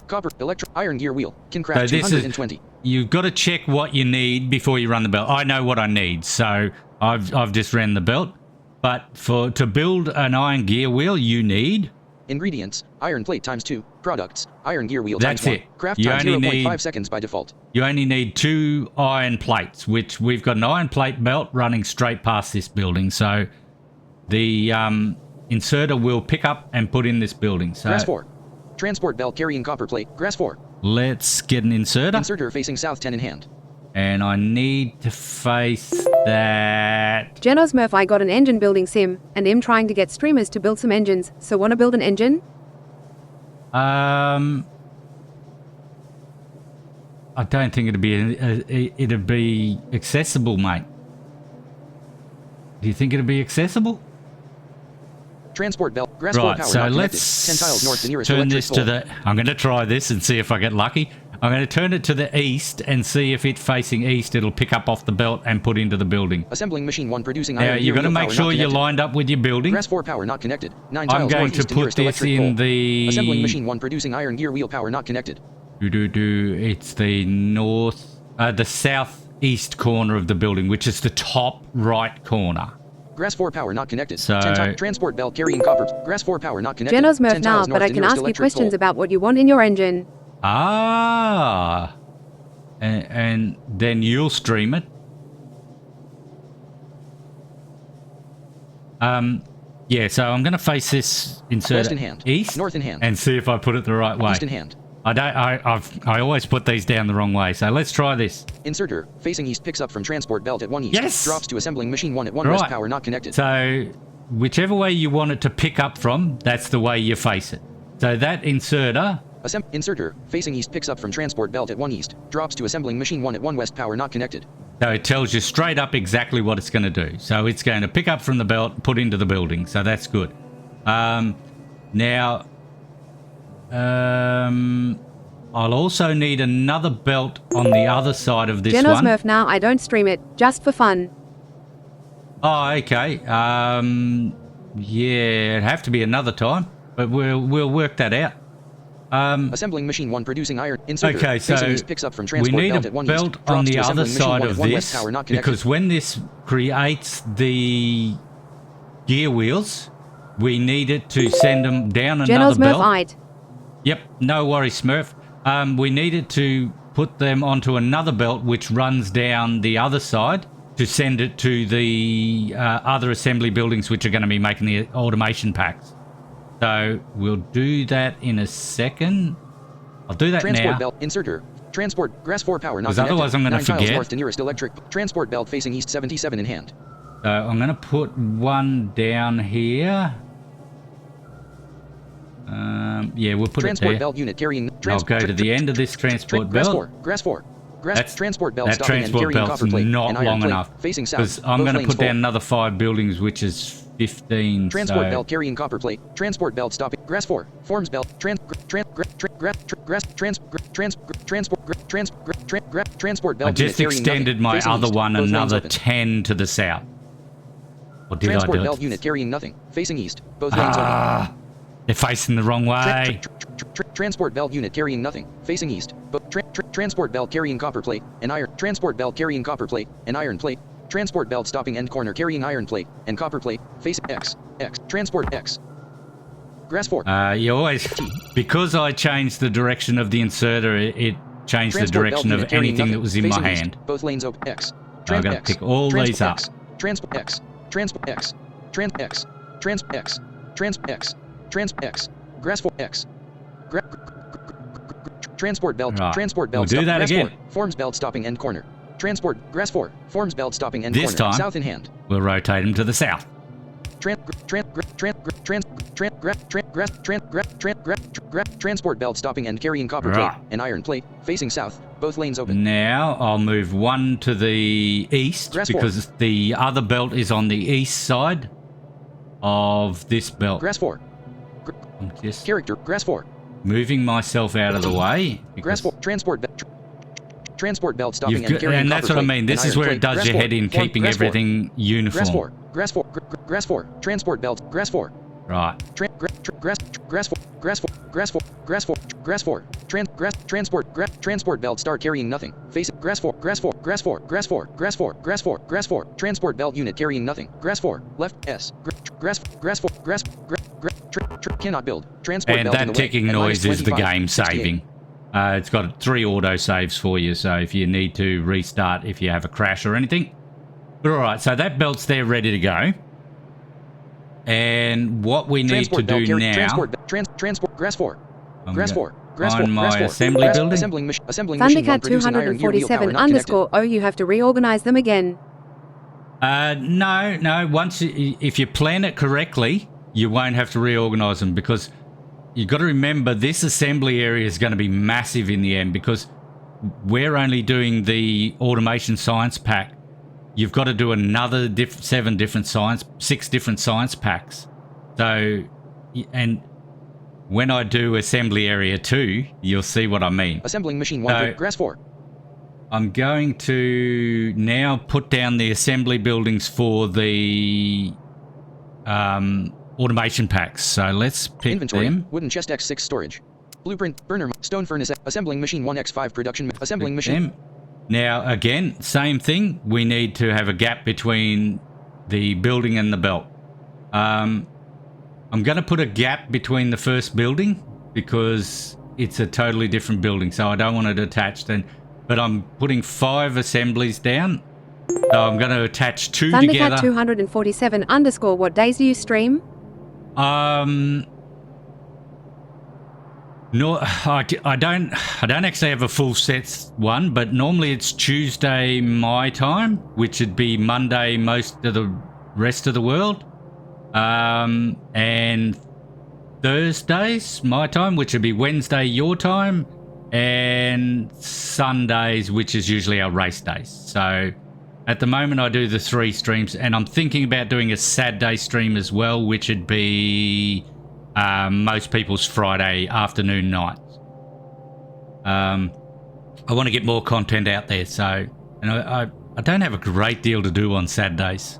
iron gear wheel, can craft so 220. You've got to check what you need before you run the belt. I know what I need, so I've just ran the belt. But to build an iron gear wheel, you need ingredients: iron plate times 2, products, iron gear wheel That's times 1. it. Craft You time only 0.5 need- seconds by default. You only need 2 iron plates, which we've got an iron plate belt running straight past this building. So the inserter will pick up and put in this building. So Grass 4. Transport belt carrying copper plate. Grass 4. let's get an inserter. Inserter facing south 10 in hand. And I need to face that. Genosmurf, I got an engine building sim, and I'm trying to get streamers to build some engines. So wanna build an engine? I don't think it'd be accessible, mate. Do you think it'd be accessible? Transport belt. Grass 4 Right, power so not connected. let's 10 tiles north, the nearest turn electric this to pole. the... I'm going to try this and see if I get lucky. I'm going to turn it to the east and see if it facing east, it'll pick up off the belt and put into the building. Assembling machine 1 producing Now, iron you've got to gear make wheel sure power not you're connected. lined up with your building. Grass 4 power not connected. 9 I'm tiles going to northeast, the put nearest this electric in pole. the... Assembling machine 1 producing iron gear wheel power not connected. It's the the southeast corner of the building, which is the top right corner. Grass 4 power not connected. So- 10 tiles transport belt carrying copper. Grass 4 power not connected. Genosmurf 10 now, tiles but north, I the can nearest ask you electric questions pole. about what you want in your engine. Ah. And then you'll stream it. Yeah, so I'm going to face this inserter West in hand. east, North in hand. and see if I put it the right way. East in hand. I always put these down the wrong way, so let's try this. Inserter facing east picks up from transport belt at 1 east. Yes! Drops to assembling machine 1 at 1 west Right. power not connected. So whichever way you want it to pick up from, that's the way you face it. So that inserter, Inserter facing east picks up from transport belt at 1 east. Drops to assembling machine 1 at 1 west power not connected. so it tells you straight up exactly what it's going to do. So it's going to pick up from the belt, put into the building. So that's good. Now, I'll also need another belt on the other side of this one. Genosmurf now, I don't stream it, just for fun. Oh, okay. Yeah, it'd have to be another time, but we'll work that out. Assembling machine 1 producing iron. Inserter Okay, so facing east picks up from we transport need belt a at 1 belt east. on Drops the to other assembling machine side 1 of at 1 west this, power not connected. because when this creates the gear wheels, we need it to send them down another Genosmurf, belt. I'd. Yep, no worries, Smurf. We needed to put them onto another belt which runs down the other side to send it to the other assembly buildings which are going to be making the automation packs. So we'll do that in a second. I'll do that Transport now. belt. Inserter. Transport. Grass 4 power not 'Cause connected. otherwise I'm gonna 9 tiles forget. north to nearest electric. Transport belt facing east 77 in hand. So I'm going to put one down here. Yeah, we'll put Transport it there. belt unit carrying. I'll go to the end of this transport Grass belt. 4. Grass 4. That's- transport belt That stopping and transport carrying belt's copper plate not and iron long plate enough. facing south. Because I'm Both going to lanes put full. down another 5 buildings, which is 15. Transport so belt carrying copper plate. Transport belt stopping. Grass 4. Forms belt. Transport belt. I just unit carrying extended nothing, my facing other east. one Both lanes another open. 10 to the south. Or did Transport I do belt it? unit carrying nothing, facing east. Both lanes open. Ah, they're facing the wrong way. Transport belt unit carrying nothing, facing east. Transport belt carrying copper plate and iron. Transport belt carrying copper plate and iron plate. Transport belt stopping end corner carrying iron plate and copper plate. Facing X. Transport X. Grass 4. You always, because I changed the direction of the inserter, it changed the Transport direction belt of unit carrying anything that nothing, was in my facing east. hand. Both lanes open. X. I'm going to X. pick all these up. Transport X. Transport X. Trans X. Trans X. Trans X. Trans X. Grass 4 X. Transport belt. Right. Transport belt. We'll do that Grass again. 4. Forms belt stopping end corner. Transport. Grass 4. Forms belt stopping end This corner. time- South in hand. We'll rotate them to the south. Transport belt stopping and carrying copper Right. plate and iron plate, facing south, both lanes open. Now I'll move one to the east Grass because the other belt is on the east side of this belt. Grass 4. I'm just Character, grass 4. moving myself out of the way. Grass because 4. Transport belt stopping you've and got- carrying and copper that's what I plate mean. and This is iron where plate. it does Grass your 4. head in, One. keeping Grass 4. everything uniform. Grass 4. Grass 4. Grass 4. Transport belt. Grass 4. Right. Transport belt start carrying nothing. Face it. Grass 4. Transport belt unit carrying nothing. Grass 4. Left S. Grass 4. Cannot build. Transport And belt in that the way. ticking At noise is the -25, game 68. saving. It's got 3 auto saves for you, so if you need to restart if you have a crash or anything. But all right, so that belt's there ready to go. And what we need to do now... Transport grass 4. I'm Grass gonna 4. Grass 4. find my Grass 4. assembly Grass- building. Assembling machine 1 producing iron gear wheel power not connected. ______ you have to reorganize them again. No. If you plan it correctly, you won't have to reorganize them because you've got to remember this assembly area is going to be massive in the end because we're only doing the automation science pack. You've got to do another 6 different science packs. So, and when I do assembly area 2, you'll see what I mean. Assembling machine 1 grass 4. I'm going to now put down the assembly buildings for the automation packs. So let's pick Inventory. them. Wooden chest X6 storage. Blueprint burner stone furnace assembling machine 1x5 production assembling Pick machine. them. Now again, same thing. We need to have a gap between the building and the belt. I'm going to put a gap between the first building because it's a totally different building, so I don't want it attached. But I'm putting 5 assemblies down. So I'm going to attach 2 together. Thundercat247_ what days do you stream? No, I don't actually have a full set one, but normally it's Tuesday my time, which would be Monday most of the rest of the world, and Thursdays my time, which would be Wednesday your time, and Sundays, which is usually our race days. So at the moment I do the 3 streams, and I'm thinking about doing a Saturday stream as well, which would be most people's Friday afternoon nights. I want to get more content out there, so and I don't have a great deal to do on Saturdays,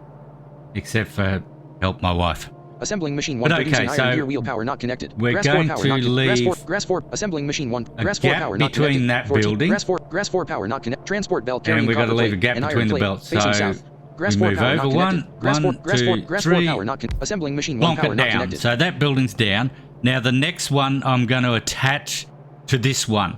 except for help my wife. Assembling machine 1 But producing okay, iron so gear wheel power not connected. we're Grass going 4 power to not connected. leave Grass 4 assembling machine 1 a grass 4 gap power not between connected. that 14 building. grass 4 power not connected. Transport belt carrying And we've got to copper leave a plate gap and between iron the plate, belts. facing So south. Grass we 4 move power over not connected. Grass 4 grass 4 power not connected. Assembling machine 1 Plonk power it not down. connected. So that building's down. Now the next one I'm going to attach to this one.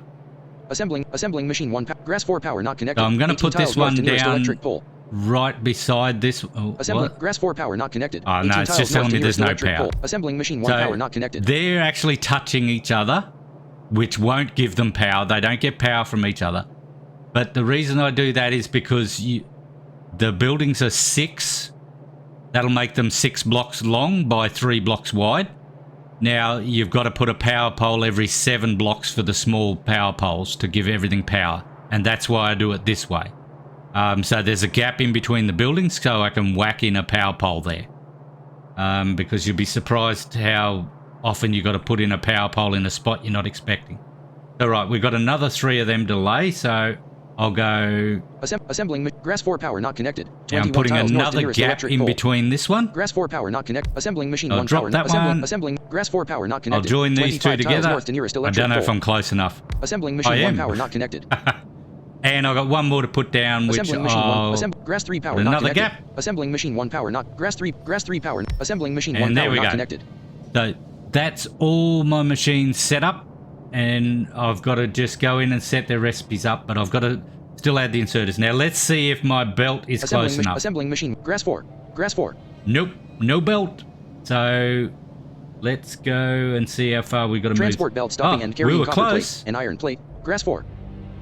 Assembling machine 1 grass 4 power not connected. So I'm going to 18 put this tiles north one to nearest down electric pole. right beside this. Oh, Assembling what? grass 4 power not connected. Oh, no, 18 it's tiles just north telling to me there's nearest no electric power. pole. Assembling machine 1 So power not connected. they're actually touching each other, which won't give them power. They don't get power from each other. But the reason I do that is because the buildings are 6. That'll make them 6 blocks long by 3 blocks wide. Now, you've got to put a power pole every 7 blocks for the small power poles to give everything power. And that's why I do it this way. So there's a gap in between the buildings so I can whack in a power pole there. Because you'll be surprised how often you've got to put in a power pole in a spot you're not expecting. All right, we've got another 3 of them to lay, so I'll go... Assembling grass 4 power not connected. Yeah, I'm putting another gap in between this one. Grass 4 power not connected. Assembling machine I'll 1 drop power that one. Assembling grass 4 power not I'll connected. join these 2 together. North to nearest I electric don't know if pole. I'm close enough. Assembling machine 1 power not connected. And I've got one more to put down, which Assembling machine I'll... 1 grass 3 power not another connected. gap. Assembling machine 1 power not grass 3 power. Assembling machine 1 And there power we not go. connected. So that's all my machines set up, and I've got to just go in and set their recipes up, but I've got to still add the inserters. Now let's see if my belt is close enough. Assembling machine grass 4. Grass 4. Nope, no belt. So let's go and see how far we got to move. Transport belt stopping and carrying we were copper close. plate and iron plate. Grass 4.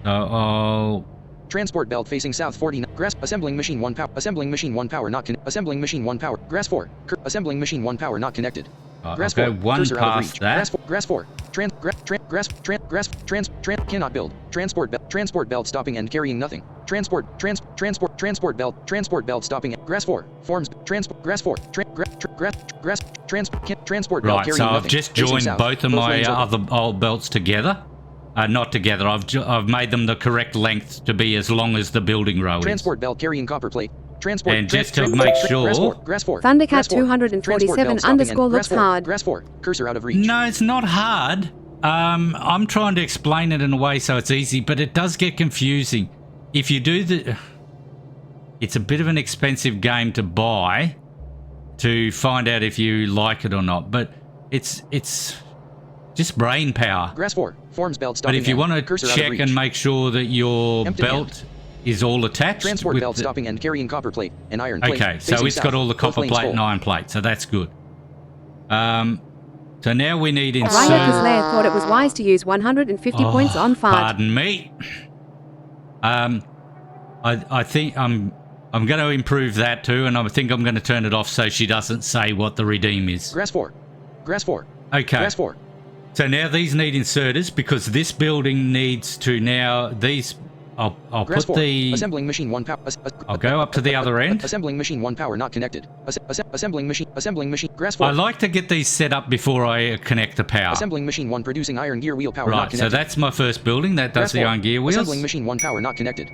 So I'll... Transport belt facing south 49. Grass assembling machine 1 power. Assembling machine 1 power not assembling machine 1 power. Grass 4. Assembling machine 1 power not connected. Grass I'll 4. go one Cursor out of past reach. that. Grass 4. Cannot build. Transport belt stopping and carrying nothing. Transport belt stopping. Grass 4. Forms. Grass 4. Transport belt Right, carrying so nothing. I've just Facing joined south. both of Both my lanes open. other old belts together. Not together. I've made them the correct length to be as long as the building row is. Transport belt carrying copper plate. And just to make sure... Grass 4. Thundercat 247 underscore looks hard. Grass 4. Cursor out of reach. No, it's not hard. I'm trying to explain it in a way so it's easy, but it does get confusing. If you do the... It's a bit of an expensive game to buy to find out if you like it or not, but it's just brain power. Grass 4. Forms belt stopping. But if you want to check and make sure that your Empty belt hand. is all attached... Transport with belt the, stopping and carrying copper plate and iron plate. okay, so Facing it's south. got all the Both copper lanes plate full. and iron plate, so that's good. So now we need Ryan insert... Slayer thought it was wise to use 150 points on fart. Pardon me. I think I'm going to improve that too, and I think I'm going to turn it off so she doesn't say what the redeem is. Grass 4. Grass 4. Okay. Grass 4. So now these need inserters because this building needs to now these. I'll Grass put 4. the. Assembling machine 1 power. I'll go up to the other end. Assembling machine 1 power not connected. Assembling machine. Grass 4. I like to get these set up before I connect the power. Assembling machine 1 producing iron gear wheel power not Right. connected. So that's my first building. That does Grass the 4. iron gear wheels. Assembling machine 1 power not connected.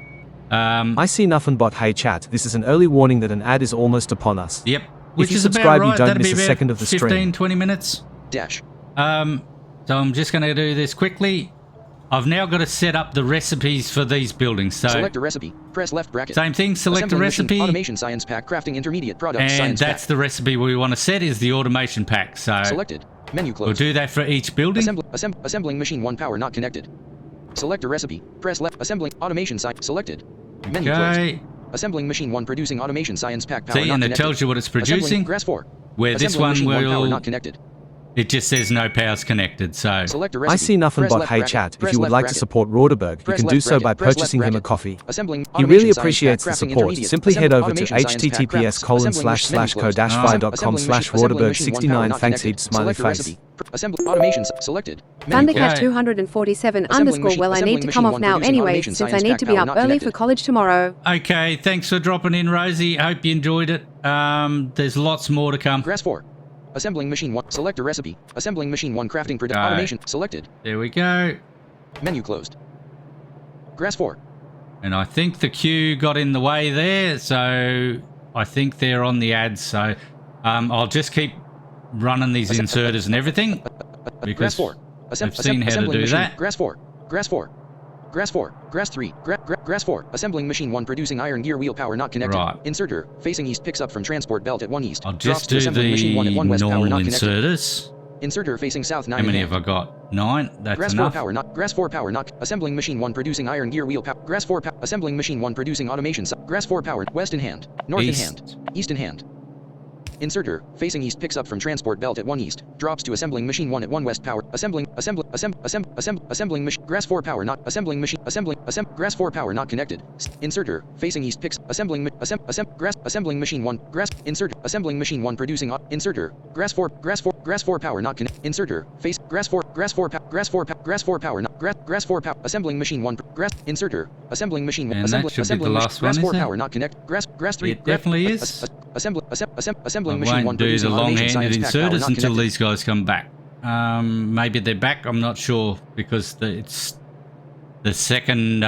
I see nothing but hey chat, this is an early warning that an ad is almost upon us. Yep. Which you is subscribe, about you right. don't That'd miss be a about second of the stream. 15, 20 minutes. Dash. So I'm just going to do this quickly. I've now got to set up the recipes for these buildings. So Select a recipe. Press left bracket. same thing, select Assembling a machine, recipe. Automation science pack crafting intermediate product And science that's pack. the recipe we want to set is the automation pack. So Selected. Menu we'll closed. do that for each building. Assembling machine 1 power not connected. Select a recipe. Press left. Assembling automation science selected. Menu Okay. closed. Assembling machine 1 producing automation science pack power See, not and it connected. tells you what it's Assembling producing. Grass 4. Where this Assembling one machine 1 power will, not connected. it just says no power's connected. So Select a recipe. I see nothing Press but left hey bracket. chat, if Press you would left like to bracket. support Roderberg, you Press can left do so bracket. by Press left purchasing him a bracket. coffee. Assembling He automation really science appreciates pack the crafting support. intermediate. Simply head Assembling over to automation science pack crafts. Assembling machine https://co-fi.com/Roderberg69. Assembling Thanks machine heaps, 1 smiley power not face. connected. Assembly automation selected. Menu Thundercat Okay. 247 Assembling underscore machine- well I assembling need to come machine off now 1 producing anyway automation since I science need pack to be power up not early connected. for college tomorrow. okay, thanks for dropping in, Rosie. Hope you enjoyed it. There's lots more to come. Grass 4. Assembling machine 1. Select a recipe. Assembling machine 1 crafting product Alright. automation selected. There we go. Menu closed. Grass 4. And I think the queue got in the way there, so I think they're on the ads. So I'll just keep running these inserters and everything Grass because 4. I've seen how to Assembling do machine. that. Grass 4. Grass 4. Grass 4. Grass 3. Grass 4. Assembling machine 1 producing iron gear wheel power not connected. Right. Inserter facing east picks up from transport belt at 1 east. I'll Drops just to do assembling machine 1 at the 1 west power normal not connected. inserters. Inserter facing south 9 How many hand. have I got? 9? That's Grass enough. 4 power not. Grass 4 power not. Assembling machine 1 producing iron gear wheel power. Grass 4 assembling machine 1 producing automation. Grass 4 power west in hand. North East. in hand. East in hand. Inserter facing east picks up from transport belt at 1 east. Drops to assembling machine 1 at 1 west power. Assembling machine. Grass 4 power not. Assembling machine. Grass 4 power not connected. Inserter facing east picks. Assembling machine 1. Grass. Insert. Assembling machine 1 producing. Inserter. Grass 4 power not connect. Inserter. Face. Grass 4 power not. Grass 4 power. Assembling machine 1. Grass. Inserter. Assembling machine 1. And that should be the last one, Grass 4 isn't it? power not connect. Grass 3. It definitely is. Assembling I machine 1 won't do producing the automation long-handed science pack power inserters not until connected. these guys come back. Maybe they're back. I'm not sure because it's the second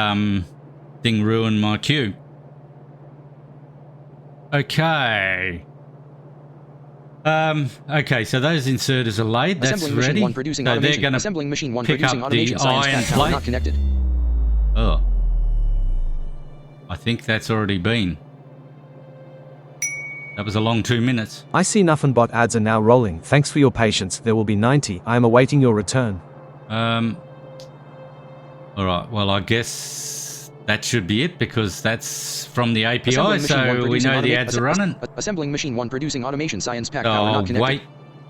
thing ruined my queue. Okay. Okay, so those inserters are laid. That's Assembling machine ready. 1 producing So they're automation. going to Assembling machine 1 pick producing up the automation science iron pack power plate. not connected. Oh. I think that's already been. That was a long 2 minutes. I see nothing but ads are now rolling. Thanks for your patience. There will be 90. I am awaiting your return. All right. Well, I guess that should be it because that's from the API, Assembling machine 1 so we producing know the automa- ads are running. Assembling machine 1 producing automation science pack power I'll not connected. wait,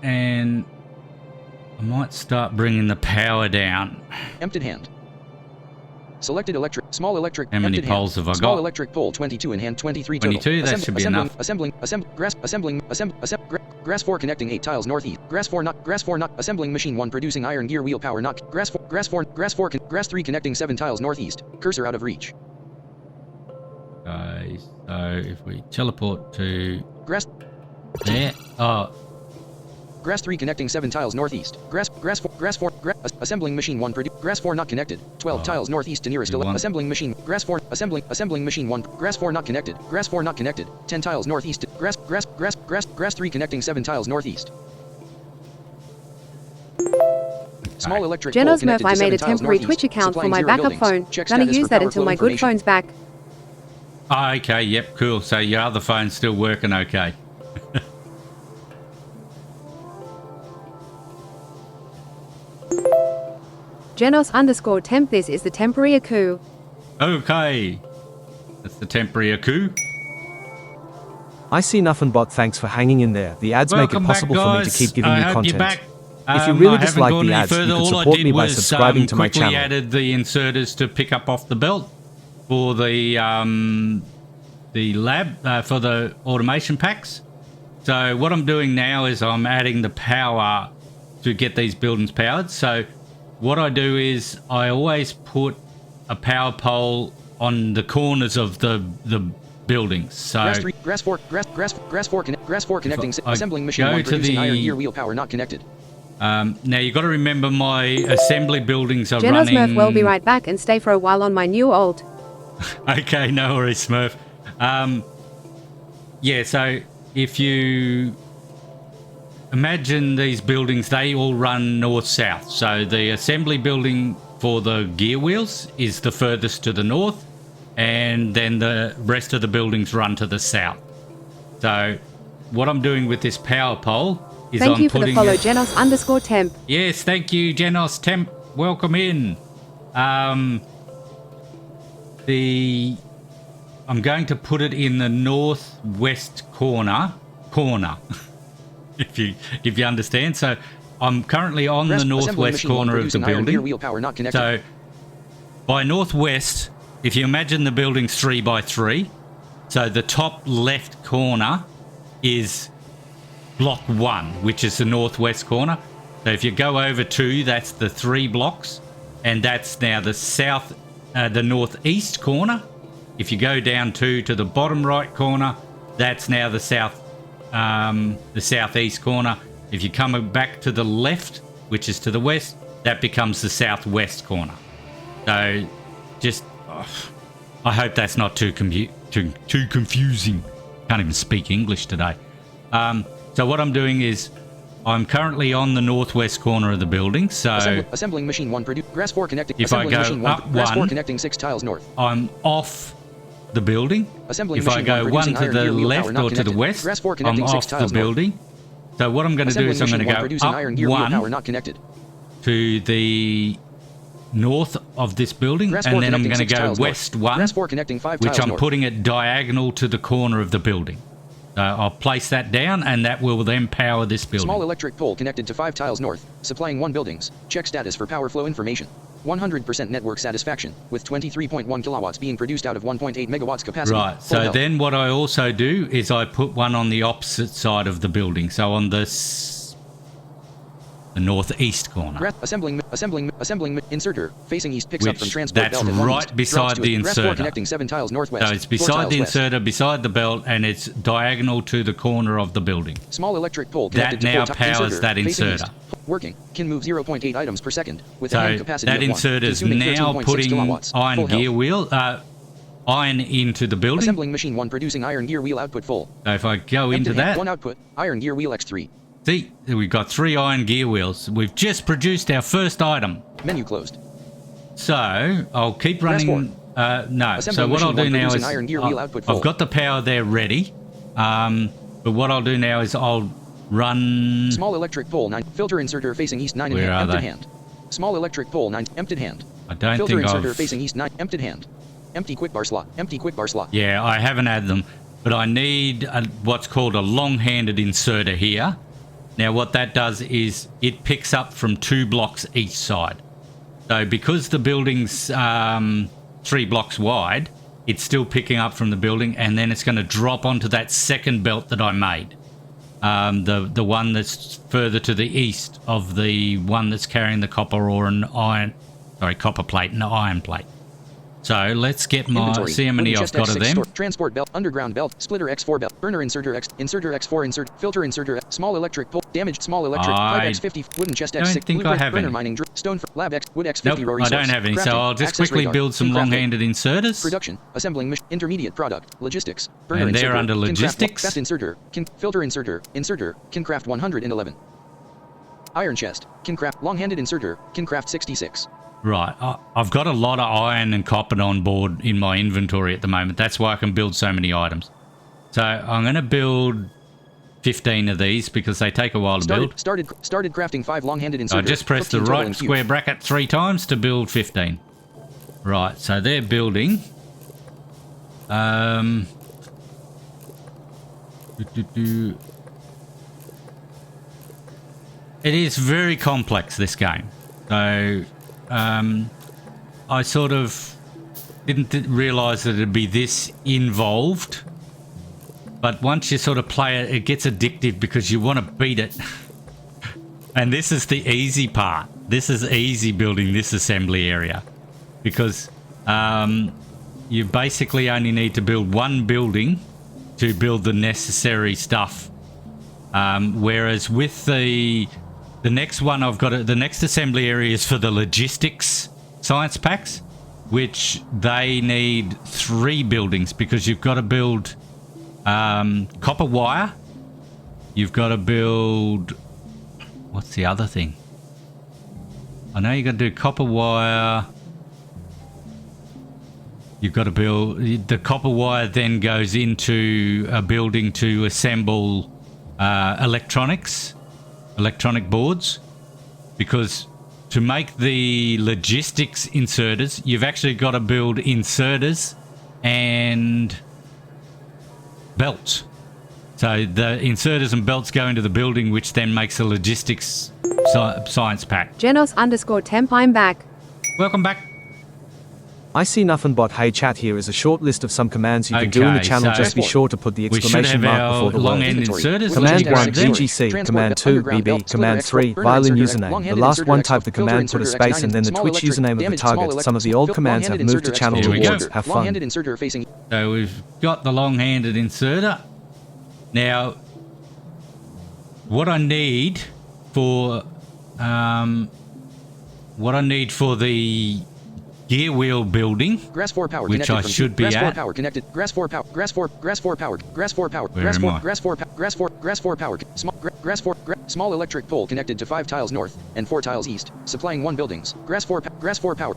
and I might start bringing the power down. Emptied hand. Selected small electric. How many empted poles hand. have I Small got? electric pole 22 in hand 23 total. 22, that should be enough. Grass 4 connecting 8 tiles northeast. Grass 4 not assembling machine 1 producing iron gear wheel power knock. Grass 3 connecting 7 tiles northeast. Cursor out of reach. Okay, so if we teleport to Grass there, Grass 3 connecting 7 tiles northeast. Grass 4 assembling machine 1 Grass 4 not connected. 12 tiles northeast to nearest assembling machine. Grass 4 assembling machine 1. Grass 4 not connected. Grass 4 not connected. 10 tiles northeast. Grass 3 connecting 7 tiles northeast. Small electric pole Genos connected Murph, I to made 7 a tiles temporary northeast. Twitch account for Supplying my 0 backup buildings. phone. Check Gonna status use for that power until flow my good information. phone's back. okay, yep, cool. So your other phone's still working okay. Genos_temp, this is the temporary coup. Okay, that's the temporary coup. I see nothing but thanks for hanging in there. The ads make it Welcome possible back, for me to guys. keep giving I you hope content. you're back. If you really I haven't dislike gone the any ads, you further. can All I support did me by was subscribing to my quickly channel. added the inserters to pick up off the belt for the lab for the automation packs. So what I'm doing now is I'm adding the power to get these buildings powered. So what I do is I always put a power pole on the corners of the buildings. So Grass 4 connecting assembling machine go 1 to producing iron the- gear wheel power not connected. now you've got to remember my assembly buildings are Genos running. Murph will be right back and stay for a while on my new old. Okay, no worries, Smurf. Yeah, so if you imagine these buildings, they all run north-south. So the assembly building for the gear wheels is the furthest to the north, and then the rest of the buildings run to the south. So what I'm doing with this power pole is Thank I'm you for the putting follow, it- Genos_temp. Yes, thank you, Genos Temp. Welcome in. I'm going to put it in the northwest corner, if you understand. So I'm currently on the northwest corner of the building. So by northwest, if you imagine the building's 3x3, so the top left corner is block 1, which is the northwest corner. So if you go over 2, that's the 3 blocks, and that's now the northeast corner. If you go down 2 to the bottom right corner, that's now the southeast corner. If you come back to the left, which is to the west, that becomes the southwest corner. So just, I hope that's not too confusing. Can't even speak English today. So what I'm doing is I'm currently on the northwest corner of the building. So assembling machine 1 grass 4 connecting. If I go up grass 4 1, connecting 6 tiles north. I'm off the building. Assembling If I machine go 1 one to producing the iron gear wheel left power not or to the connected. west, Grass 4 I'm connecting 6 off the tiles north. building. So what I'm going to do is I'm going to go iron up gear wheel power 1 not connected. to the north of this building, Grass and 4 then I'm connecting going to 6 go tiles west north. 1, Grass 4 connecting 5 which tiles I'm north. putting it diagonal to the corner of the building. So I'll place that down, and that will then power this building. Small electric pole connected to 5 tiles north, supplying 1 buildings. Check status for power flow information. 100% network satisfaction, with 23.1 kilowatts being produced out of 1.8 megawatts capacity. Right, so then what I also do is I put one on the opposite side of the building, so on the northeast corner. Grass assembling inserter facing east picks up from transport That's belt. right beside the Grass 4 inserter. connecting 7 tiles northwest. So it's 4 beside tiles the west. inserter, beside the belt, and it's diagonal to the corner of the building. Small electric pole That connected now to powers that facing inserter. east. Working. Can move 0.8 items per second with a So hand capacity that of 1. inserter is Consuming now 13.6 putting kilowatts. iron Full gear health. wheel, iron into the building. Assembling machine 1 producing iron gear wheel output full. So if I go into Empty hand, that, 1 output. Iron gear wheel X3. see, we've got 3 iron gear wheels. We've just produced our first item. Menu closed. So I'll keep Grass running. No. So Assembling what I'll do machine 1 now is producing iron gear wheel output full. I've got the power there ready. But what I'll do now is I'll run. Small electric pole 9. Filter inserter facing east 9 in Where hand. are Emptied they? hand. Small electric pole 9. Emptied hand. I don't Filter think inserter I've. facing east 9. Emptied hand. Empty quick bar slot. Empty quick bar slot. Yeah, I haven't had them, but I need what's called a long-handed inserter here. Now what that does is it picks up from 2 blocks each side. So because the building's 3 blocks wide, it's still picking up from the building, and then it's going to drop onto that second belt that I made. The one that's further to the east of the one that's carrying the copper ore and iron, copper plate and iron plate. So let's get see how many I've got of them. Transport belt, underground belt, splitter X4 belt, burner inserter X4 insert, filter inserter, small electric pole, damaged small electric, pipe X50, wooden chest X6, don't think I have burner any. mining, stone lab X, wood X50 Nope, raw I resource. don't have any, Crafting, so I'll just access quickly radar, build some long-handed inserters. Production, assembling, intermediate product, logistics, burner And inserter, they're under can craft logistics. best inserter, filter inserter, can craft 111. Iron chest, can craft long-handed inserter, can craft 66. Right, I've got a lot of iron and copper on board in my inventory at the moment. That's why I can build so many items. So I'm going to build 15 of these because they take a while to build. Started crafting 5 long-handed inserters. I just press the right square bracket 3 times to build 15. Right, so they're building. It is very complex, this game. So I sort of didn't realise that it'd be this involved. But once you sort of play it, it gets addictive because you want to beat it. And this is the easy part. This is easy building this assembly area. Because you basically only need to build one building to build the necessary stuff. Whereas with the next one I've got, the next assembly area is for the logistics science packs, which they need 3 buildings because you've got to build copper wire. You've got to build, what's the other thing? I know you got to do copper wire. You've got to build the copper wire, then goes into a building to assemble electronic boards, because to make the logistics inserters, you've actually got to build inserters and belts. So the inserters and belts go into the building, which then makes a logistics science pack. Genos_temp, I'm back. Welcome back. I see nothing but hey chat. Here is a short list of some commands you can do in the channel. Just be sure to put the exclamation mark before the long-end word. inserters. Command 1 VGC, Command 2 BB, Command 3 Violin username. The last one, type the command, put a space and then the Twitch username of the target. Some of the old commands have moved to channel rewards. Have fun. So we've got the long-handed inserter. Now, what I need for the gear wheel building, grass 4 power, which I should be grass at. 4 power connected. Grass 4 power. Grass 4 power. Grass 4 power. Where am I? Grass 4 power. Small electric pole connected to 5 tiles north and 4 tiles east, supplying 1 buildings. Grass 4 power.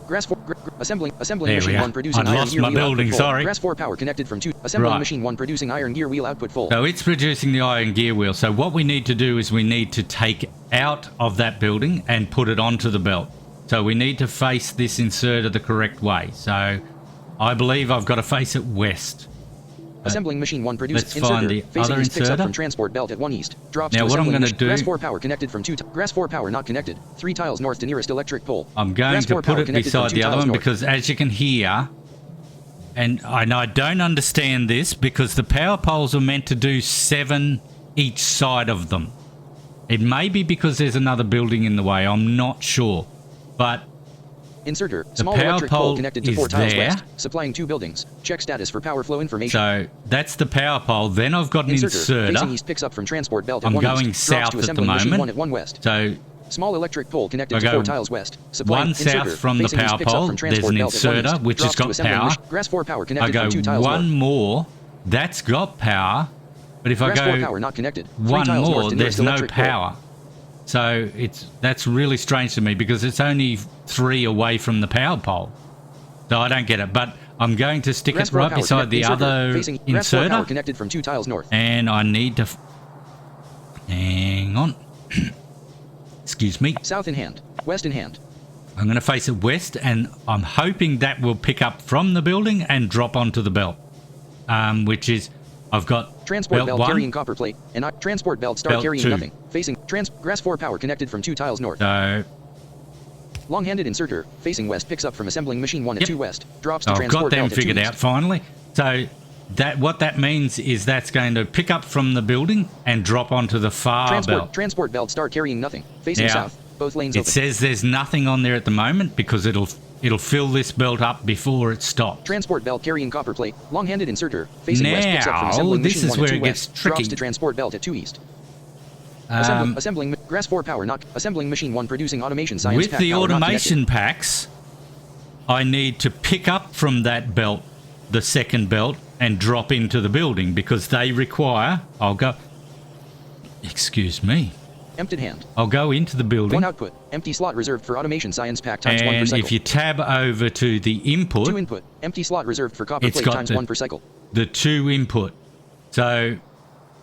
Assembling machine 1 producing iron gear wheel output full. Sorry. Grass 4 power connected from 2. Assembling machine 1 producing iron gear wheel output full. So it's producing the iron gear wheel. So what we need to do is we need to take out of that building and put it onto the belt. So we need to face this inserter the correct way. So I believe I've got to face it west. Assembling machine 1 produced let's find the other east, picks up inserter. from transport belt at 1 east. Drops Now to what I'm going to do... Grass 4 power connected from 2. Grass 4 power not connected. 3 tiles north to nearest electric pole. I'm going to put it beside the other one because as you can hear... And I don't understand this because the power poles are meant to do 7 each side of them. It may be because there's another building in the way. I'm not sure. But... Inserter, the small power electric pole pole connected to is 4 tiles there. west, supplying 2 buildings. Check status for power flow information. So that's the power pole. Then I've got an inserter. Facing east picks up from transport belt at I'm 1 going east, south to at the assembling machine 1 moment. at 1 west. So small electric pole connected to 4 tiles west. 1 south from the power pole, there's an inserter which has got power. Grass 4 power I connected go from 2 tiles 1 north. more, that's got power. But if I Grass 4 go power not connected. 1 tiles more, north to there's nearest no electric pole. power. So that's really strange to me because it's only 3 away from the power pole. So I don't get it, but I'm going to stick it right beside the other inserter. Connected from 2 tiles north. And I need to... hang on. Excuse me. South in hand. West in hand. I'm going to face it west, and I'm hoping that will pick up from the building and drop onto the belt. Which is... I've got transport belt 1. carrying copper plate, and transport belt start Belt carrying 2. nothing. Facing grass 4 power connected from 2 tiles north. So Long-handed inserter, facing west, picks up from assembling machine 1 at 2 west. Drops to I've transport got them belt at 2 figured east. out finally. So what that means is that's going to pick up from the building and drop onto the far belt. Transport belt start carrying nothing. Facing Now, south. Both lanes it open. says there's nothing on there at the moment because it'll fill this belt up before it stops. Transport belt carrying copper plate. Long-handed inserter, facing west, picks up from assembling this machine is 1 where at 2 it gets west. tricky. Drops to transport belt at 2 east. Um, Assembling grass 4 power not assembling machine 1 producing automation science with pack the power not automation packs, I need to pick up from that belt, the second belt, and drop into the building because they require. I'll go. Excuse me. emptied hand. I'll go into the building. 1 output. Empty slot reserved for automation science pack times 1 per And cycle. if you tab over to the 2 input, input. Empty slot reserved for copper it's plate got times the- 1 per cycle. the 2 input. So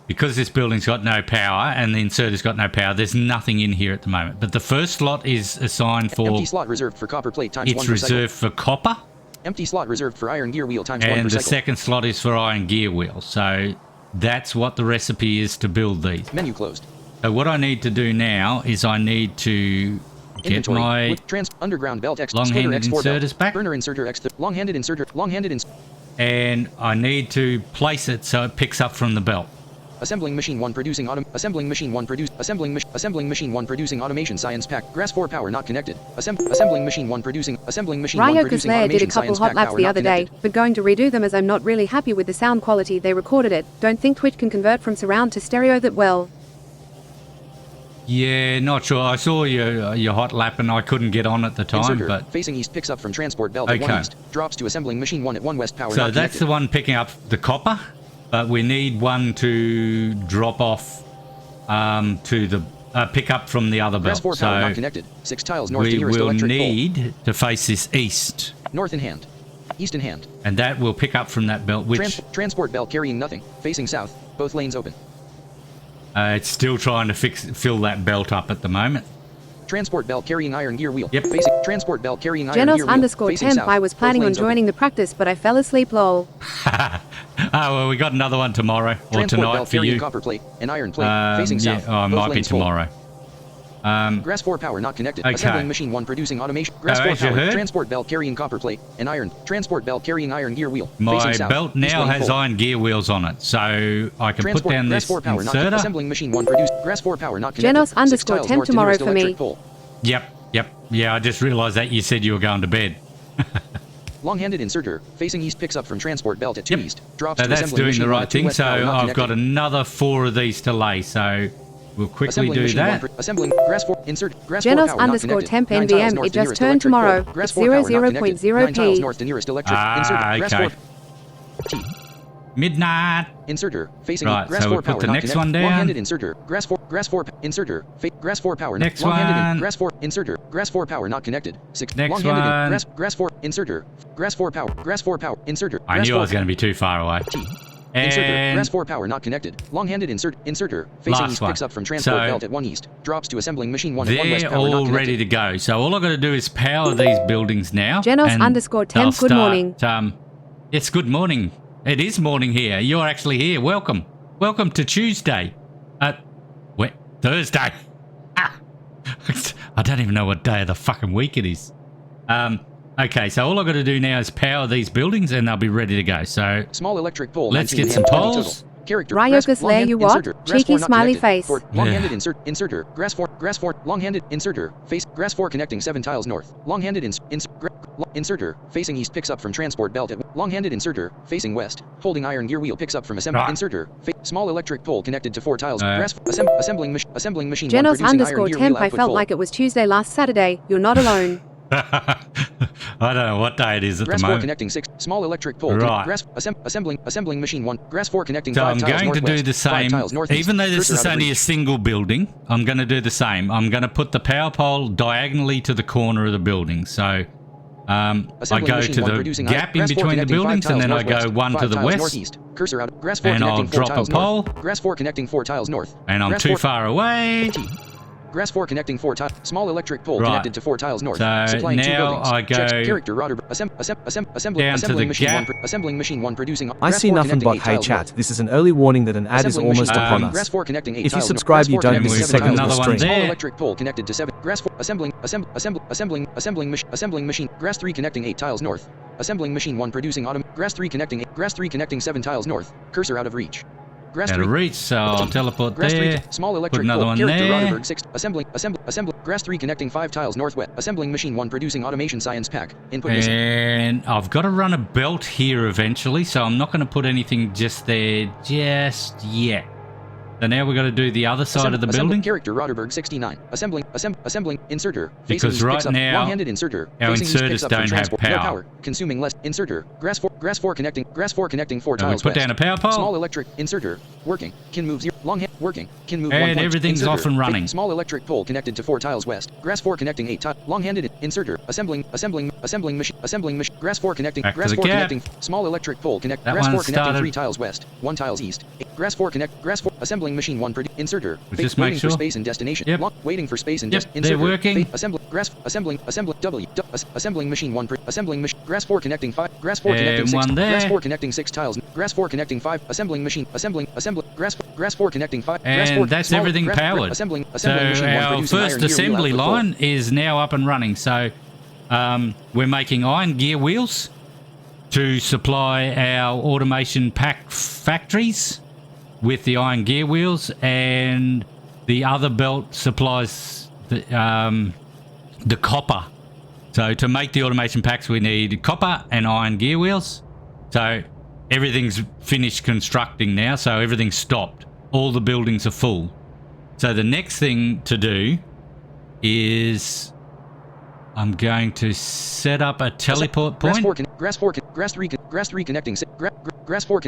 because this building's got no power and the inserter's got no power, there's nothing in here at the moment. But the first slot is assigned for. Empty slot reserved for copper plate times 1 It's per cycle. reserved for copper. Empty slot reserved for iron gear wheel times 1 per And the cycle. second slot is for iron gear wheel. So that's what the recipe is to build these. Menu closed. So what I need to do now is I need to get Inventory. my With underground belt X long-handed splitter X4 belt. inserters back. Burner inserter X long-handed inserter and I need to place it so it picks up from the belt. assembling machine 1 producing assembling machine 1 assembling machine 1 producing automation science pack grass 4 power not connected. Assembling machine 1 producing assembling machine 1 Ryoka's producing Lair did a automation couple science hot pack laps power the not other day, connected. but going to redo them as I'm not really happy with the sound quality they recorded it. Don't think Twitch can convert from surround to stereo that well. Yeah, not sure. I saw your hot lap and I couldn't get on at the time, Inserter, but facing east picks up from transport belt at 1 Okay. east. Drops to assembling machine 1 at 1 west power so not that's connected. the one picking up the copper, but we need one to drop off to the pick up from the other Grass belt. 4 power not So connected. 6 tiles north to we nearest will electric need to face this east, pole. North in hand. East in hand. and that will pick up from that belt, which Transport belt carrying nothing. Facing south. Both lanes open. it's still trying to fill that belt up at the moment. Transport belt carrying iron gear wheel. Yep. Facing transport belt carrying iron gear wheel. Facing Genos_temp south. I was Both planning on lanes open. joining the practice but I fell asleep lol. Oh, well, we got another one tomorrow or Transport tonight belt for carrying you. copper plate and iron plate. Facing Yeah, south. oh, it Both might be lanes full. tomorrow. Grass 4 power not connected. Okay. Assembling machine 1 producing automation. Grass Oh, 4 as you power. heard? Transport belt carrying copper plate and iron. Transport belt carrying iron gear wheel. My Facing south. belt East now lane has full. iron gear wheels on it, so I can put down Grass this 4 power not inserter. assembling machine 1 produced. Grass 4 power not connected. Genos 6 tiles _temp north to tomorrow nearest for me. electric pole. Yep. Yeah, I just realised that you said you were going to bed. Long-handed inserter, facing east picks up from transport belt at 2 Yep. east. Drops So to that's assembling doing machine the 1 right at 2 thing. west So power not I've got connected. another 4 of these to lay. So we'll quickly Assembling do machine that. 1 assembling grass 4 insert grass 4 Genos power not connected. _temp 9 tiles NVM north it to just nearest turned electric tomorrow. pole. Grass It's 4 power not 00.0 connected. 9 tiles P. north to nearest electric insert grass Okay. 4 T Midnight. inserter facing Right, grass so 4 we put power the not next connected. one down. Long-handed inserter grass 4 inserter grass 4 power Next long-handed one. grass 4 inserter grass 4 power not connected. 6 Next long-handed one. grass 4 inserter grass 4 power inserter I grass knew I 4 was going to be too far away. Inserter, And grass 4 power not connected. Long-handed inserter, facing Last east one. picks up from transport So belt at 1 east. Drops to assembling machine 1 at 1 west they're power not all connected. ready to go. So all I've got to do is power these buildings now. Genos and _temp they'll good start, morning. It's good morning. It is morning here. You're actually here. Welcome. Welcome to Tuesday. Thursday. Ah. I don't even know what day of the fucking week it is. Okay, so all I've got to do now is power these buildings and they'll be ready to go. So Small electric pole. let's 19 get some and 20 polls. total. Character. Ryoka's grass- Lair, long-hand- you what? inserter, grass Cheeky 4 not smiley connected. face. Long-handed inserter, grass 4, long-handed inserter, face, grass 4 connecting 7 tiles north. Long-handed inserter, facing east picks up from transport belt at long-handed inserter, facing west, holding iron gear wheel picks up from assembly inserter, small electric pole connected to 4 tiles. Grass assembling machine 1 Genos producing iron gear _temp wheel I output felt pole. like it was Tuesday last Saturday. You're not alone. I don't know what day it is at Grass the 4 moment. connecting 6 small electric pole. Right. Grass assembling machine 1. Grass 4 connecting So 5 I'm tiles going to do northwest, the 5 same, tiles northeast. even though this Cursor is out of only a reach. single building, I'm going to do the same. I'm going to put the power pole diagonally to the corner of the building. So I Assembling go machine to 1 the producing gap in grass 4 between the connecting 5 buildings and tiles then I go northwest, 1 to 5 the tiles west northeast. Cursor out. Grass 4 and I'll connecting 4 drop a tiles north. pole Grass 4 connecting 4 tiles north. and I'm Grass too 4 far away. Grass 4 connecting 4 tiles. Small electric pole Right. connected to 4 tiles north. So Supplying 2 now buildings. I go Checks. Character router. Assembling machine gap. 1. Assembling machine 1 producing. I Grass see 4 nothing connecting but 8 hey tiles north. chat, this is an early warning that an ad is Assembling almost machine upon Grass us. 4 connecting 8 If you tiles north. subscribe, you Grass 4 don't And miss a we've connecting second of got the another one stream. there. Small electric pole connected to 7. Grass 4 assembling machine. Grass 3 connecting 8 tiles north. Assembling machine 1 producing autumn. Grass 3 connecting 8. Grass 3 connecting 7 tiles north. Cursor out of reach. Grass Out 3 of reach, so I'll teleport Grass 3 there. small electric Put another pole. one Character there. Roderberg 6 assembling Grass 3 connecting 5 tiles northwest. Assembling machine 1 producing automation science pack. Input missing. And I've got to run a belt here eventually, so I'm not going to put anything just there just yet. So now we've got to do the other side of the building. Character Roderberg 69. Assembling inserter. Because Facing east right picks up. now, Long-handed inserter. our Facing east inserters picks up don't from have transport. No power. power. Consuming less inserter. Grass 4 connecting 4 So we tiles put west. down a power pole. Small electric inserter. Working. Can move 0. Long hand. Working. Can move 1 And point. everything's Inserter. off and running. Small electric pole connected to 4 tiles west. Grass 4 connecting 8 tiles. Long-handed inserter. Assembling machine. Grass 4 connecting. Back to Grass the 4 gap. connecting. Small electric pole connect. That Grass one 4 connecting started. 3 tiles west. 1 tiles east. Grass 4 connect. Grass 4 assembling machine 1 inserter. Just Waiting make for sure. space and destination. Yep. Waiting for space and Yep, inserter. they're working. Assembling machine 1 Grass 4 connecting 5. Grass 4 And connecting 6. one there. Grass 4 connecting 6 tiles. Grass 4 connecting 5. Assembling Grass 4 connecting 5. Grass 4 And that's small- everything grass- powered. Assembling So machine 1 our producing first iron gear wheel assembly output full. line is now up and running. So we're making iron gear wheels to supply our automation pack factories with the iron gear wheels, and the other belt supplies the copper. So to make the automation packs, we need copper and iron gear wheels. So everything's finished constructing now, so everything's stopped. All the buildings are full. So the next thing to do is I'm going to set up a teleport point. Grass 3 connecting. Grass 4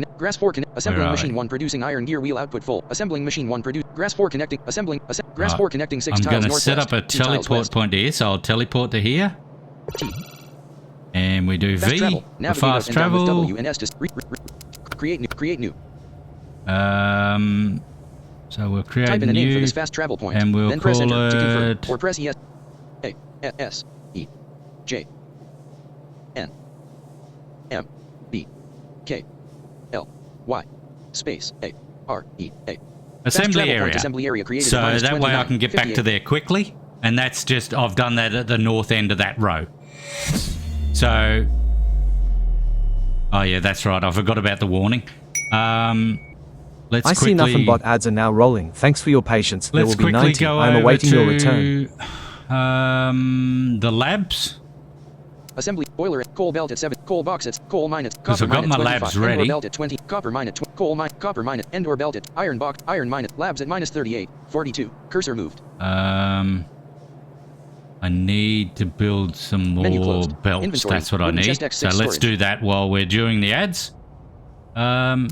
assembling Where are machine we? 1 producing iron gear wheel output full. Assembling machine 1 produce. Grass 4 connecting. Grass Right. 4 connecting 6 I'm tiles going to northwest. set up a 2 tiles teleport west. point here, so I'll teleport to here. T. And we do Fast V travel. for Navigate fast up and down with travel. W and S to create new. So we'll Type create in a name for new, this fast travel point. and we'll then press call enter to confirm, it- or press ES A S E J N M B K L Y space A R E A. Fast assembly travel point, area. assembly area created So at that way I can get back to -29, there quickly. And that's just, I've done that at the north end of that row. So, oh yeah, that's right. I forgot about the warning. Let's I quickly, see nothing but ads are now rolling. Thanks for your patience. There let's will be quickly 90. go I am over awaiting to your return. the labs. Assembly boiler at coal belt at 7, coal box at coal mine at 'Cause copper I've got mine my at 25, labs end ore ready. belt at 20, copper mine at coal mine, copper mine at end ore belt at iron box, iron mine at labs at -38, 42. Cursor moved. I need to build some Menu more closed. belts. Inventory. That's what I Wooden need. chest X6 So let's storage. do that while we're doing the ads.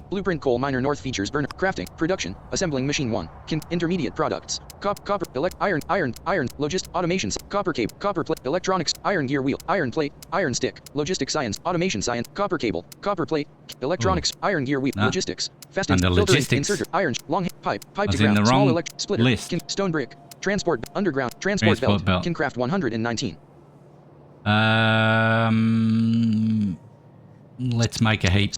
Blueprint coal miner north features burner crafting production assembling machine 1 intermediate products copper iron automations copper cable copper plate electronics iron gear wheel iron plate iron stick logistics science automation science copper cable copper plate electronics iron gear wheel logistics fast Under filtering, logistics. inserter iron long pipe I was to in ground the small wrong electric splitter list. stone brick transport underground transport Transport belt. can craft 119 Let's make a heap.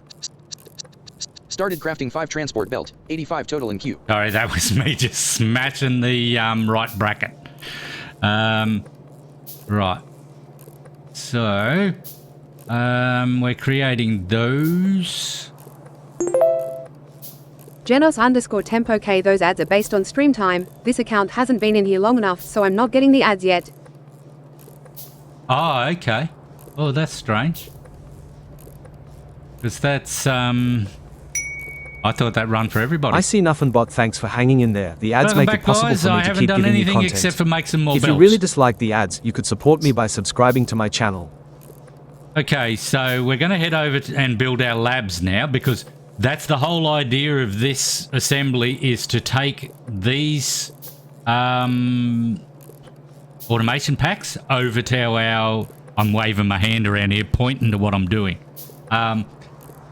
started crafting 5 transport belt 85 total in queue. Sorry, that was me just smashing the right bracket. Right. So, we're creating those. Genos_Tempo K. Those ads are based on stream time. This account hasn't been in here long enough, so I'm not getting the ads yet. Oh, okay. Oh, that's strange. Because that's, I thought that run for everybody. I see nothing but thanks for hanging in there. The ads Welcome make back, it possible guys. for me I to haven't keep done giving you anything content. except for make some more If belts. you really dislike the ads, you could support me by subscribing to my channel. Okay, so we're going to head over and build our labs now, because that's the whole idea of this assembly, is to take these automation packs over to our... I'm waving my hand around here, pointing to what I'm doing.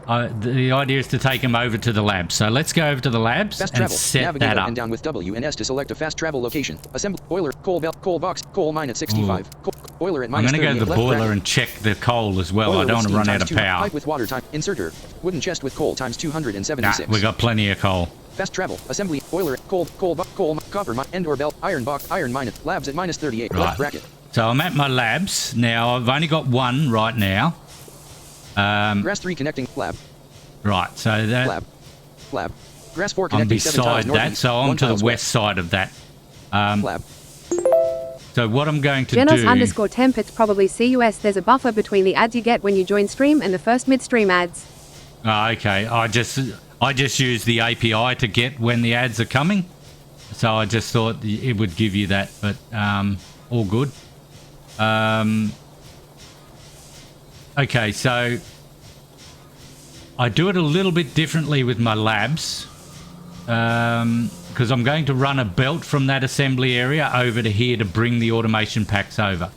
the idea is to take them over to the labs. So let's go over to the labs Fast and travel. set Navigate that up up. and down with W and S to select a fast travel location. Assemble boiler, coal belt, coal box, coal mine at 65. Boiler at I'm minus going to go to 38, the left boiler bracket. and check the coal as well. Boiler I don't want with to run steam out of times 200, power. Pipe with water time. Inserter. Wooden chest with coal times Nah, 276. we got plenty of coal. Fast travel. Assembly. Boiler. Coal. Copper mine. End or belt. Iron box. Iron mine. Labs at minus 38. Right. Left bracket. So I'm at my labs. Now, I've only got one right now. Grass 3 connecting. Lab. Right, so that... Lab. Grass 4 I'm connecting 7 beside tiles that, northeast, so I'm 1 to the tiles west side of that. Lab. So what I'm going to Genos do... underscore temp, it's probably CUS. There's a buffer between the ads you get when you join stream and the first midstream ads. Oh, okay, I just use the API to get when the ads are coming. So I just thought it would give you that, but all good. Okay, so I do it a little bit differently with my labs because I'm going to run a belt from that assembly area over to here to bring the automation packs over.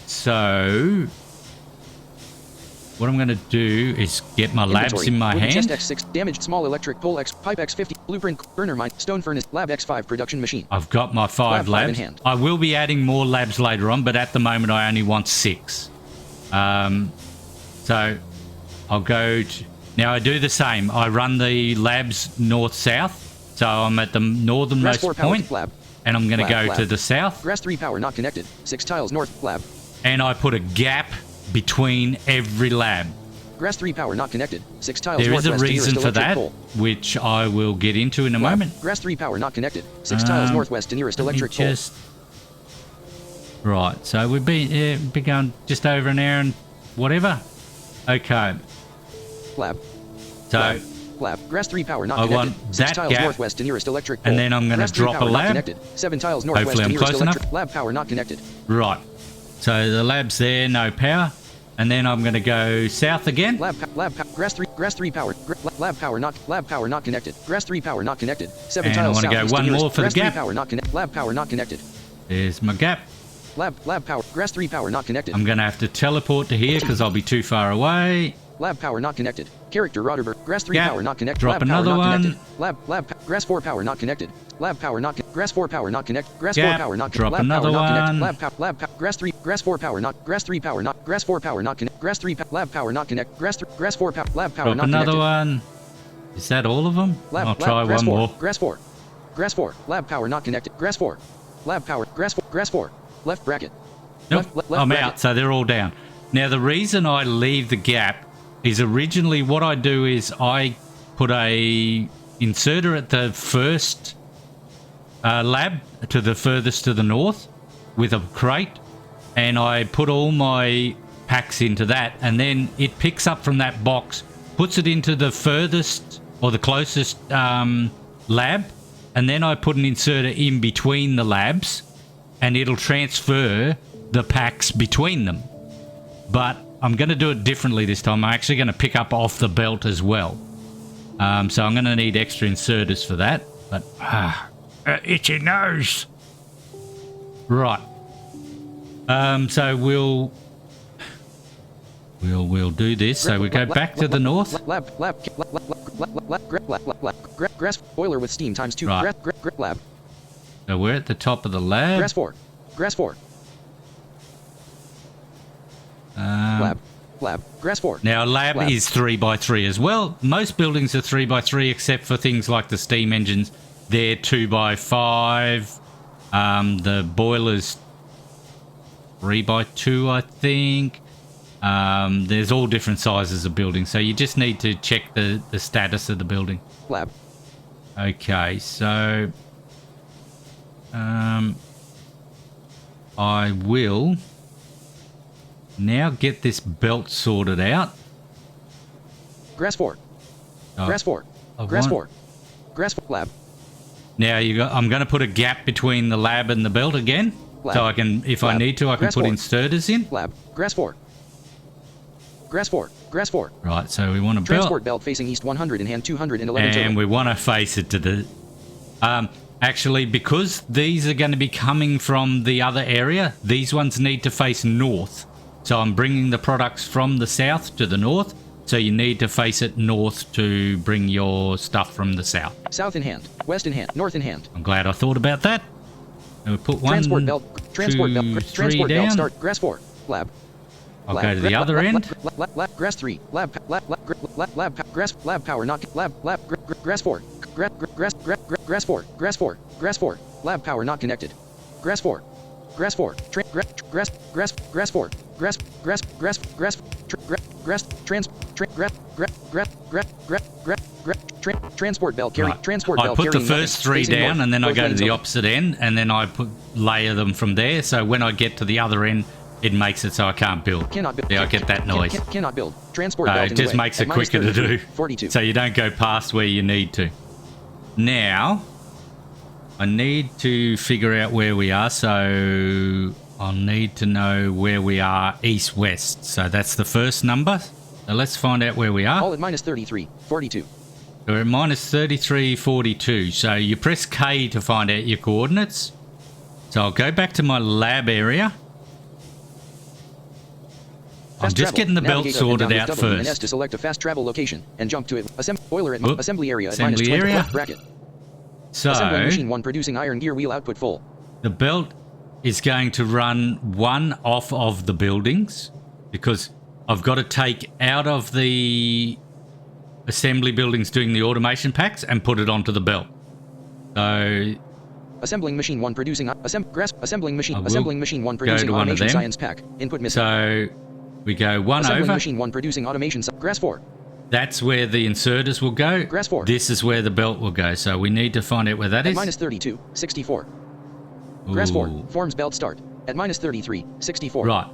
So what I'm going to do is get my labs Inventory. in my Wooden hand. chest X6. Damaged small electric pole X. Pipe X50. Blueprint. Burner mine. Stone furnace. Lab X5 production machine. I've got my 5 Lab 5 in labs. hand. I will be adding more labs later on, but at the moment I only want 6. So I'll go to, now I do the same. I run the labs north-south. So I'm at the northernmost Grass 4 power point, lab. and I'm going to go Lab. to the south, Grass 3 power not connected. 6 tiles north. Lab. and I put a gap between every lab. Grass 3 power not connected. 6 tiles There is a northwest to reason nearest for electric that, pole. which I will get into in a Lab. moment. Grass 3 power not connected. 6 tiles northwest to nearest Let me electric pole. just... Right, so we've been going just over an hour and whatever. Okay, Lab. so Lab. Grass 3 power not I connected. want 6 that tiles gap, northwest to nearest electric pole. and then I'm going to Grass 3 drop a power not lab. connected. 7 tiles northwest Hopefully to I'm nearest close electric. enough. Lab power not connected. Right, so the lab's there, no power. And then I'm going to go south again. Grass 3 power. Lab power not connected. Grass 3 power not connected. 7 And I tiles wanna go southeast to one nearest. more for the Grass 3 gap. power not connected. Lab power not connected. There's my gap. Lab power. Grass 3 power not connected. I'm going to have to teleport to here because I'll be too far away. Lab power not connected. Character Roderberg. Grass 3 Gap. power not connected. Drop Lab power another not one. connected. Grass 4 power not connected. Lab power not Grass 4 power not connected. Grass Gap. 4 power not Drop connected. Lab another power not one. connected. Grass 4 power not. Grass 3 power not. Grass 4 power not connect. Grass 3 lab power not connect. Grass 4 power. Lab power Drop not another connected. one. Is that all of them? I'll try Grass one 4. more. Grass 4. Grass 4. Lab power not connected. Grass 4. Lab power. Grass 4. Left bracket. Nope, Left I'm bracket. out, so they're all down. Now, the reason I leave the gap is originally what I do is I put a inserter at the first lab to the furthest to the north with a crate, and I put all my packs into that, and then it picks up from that box, puts it into the furthest or the closest lab, and then I put an inserter in between the labs, and it'll transfer the packs between them. But I'm going to do it differently this time. I'm actually going to pick up off the belt as well. So I'm going to need extra inserters for that. But itchy nose. Right. So we'll do this. So we go back to the north. Grass boiler with steam times 2. Right. Lab. So we're at the top of the lab. Grass 4. Grass 4. Lab. Grass 4. Now, lab is 3x3 as well. Most buildings are 3x3 except for things like the steam engines. They're 2x5. The boiler's 3x2, I think. There's all different sizes of buildings, so you just need to check the status of the building. Lab. Okay, so I will now get this belt sorted out. Grass 4. Oh, Grass 4. I Grass want- 4. Grass 4. Lab. Now I'm going to put a gap between the lab and the belt again, Lab. so I can, if I Lab. need to, I can Grass put 4. inserters in. Lab. Grass 4. Grass 4. Grass 4. Right, so we want a belt, Transport belt facing east 100 in hand 211 and turbo. we want to face it to the. Actually, because these are going to be coming from the other area, these ones need to face north. So I'm bringing the products from the south to the north, So you need to face it north to bring your stuff from the south. South in hand. West in hand. North in hand. I'm glad I thought about that. And we put one, Transport belt. Transport belt. Transport down. belt. Start. Grass 4. Lab. I'll go to the other end. Grass 3. Lab. Grass. Lab power. Not. Lab. Grass 4. Grass 4. Grass 4. Grass 4. Lab power not connected. Grass 4. Grass 4. Grass 4. Transport belt carry. Right. Transport I belt put the carrying first nothing. 3 Facing down north. and then I Both go to lanes the open. opposite end and then I layer them from there. So when I get to the other end, it makes it so I can't build. Cannot build. Yeah, I get that noise. Cannot build. Transport belt It in the just way. makes At it quicker to do. 42. So you don't go past where you need to. Now, I need to figure out where we are. So I'll need to know where we are east-west. So that's the first number. So let's find out where we are. All at minus 33. 42. We're at minus 33.42. So you press K to find out your coordinates. So I'll go back to my lab area. I'm Fast just travel. getting the belt Navigate up and sorted down out with W and S first. to select a fast travel location and jump to it. Boiler at Oop. assembly area at Assembly minus 20 area. left bracket. So Assembling machine 1 producing iron gear wheel output full. the belt is going to run one off of the buildings because I've got to take out of the assembly buildings doing the automation packs and put it onto the belt. So Assembling machine 1 producing assembling machine I will assembling machine 1 go producing to one of automation them. science pack. Input missing. so we go one Assembling over. machine 1 producing automation grass 4. That's where the inserters will go. Grass 4. This is where the belt will go. So we need to find out where that At is. minus 32. 64. Grass 4. Ooh. Forms belt start. At minus 33. 64. Right.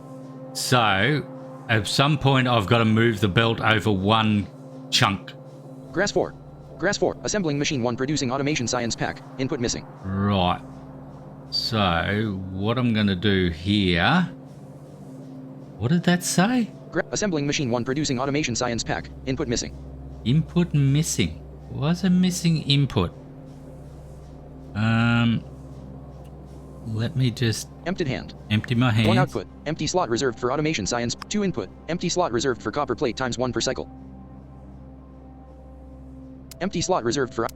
So at some point I've got to move the belt over one chunk. Grass 4. Grass 4. Assembling machine 1 producing automation science pack. Input missing. Right. So what I'm going to do here... What did that say? Assembling machine 1 producing automation science pack. Input missing. Input missing. Was a missing input. Let me just Emptied hand. empty my hands. 1 output. Empty slot reserved for automation science. 2 input. Empty slot reserved for copper plate times 1 per cycle. Empty slot reserved for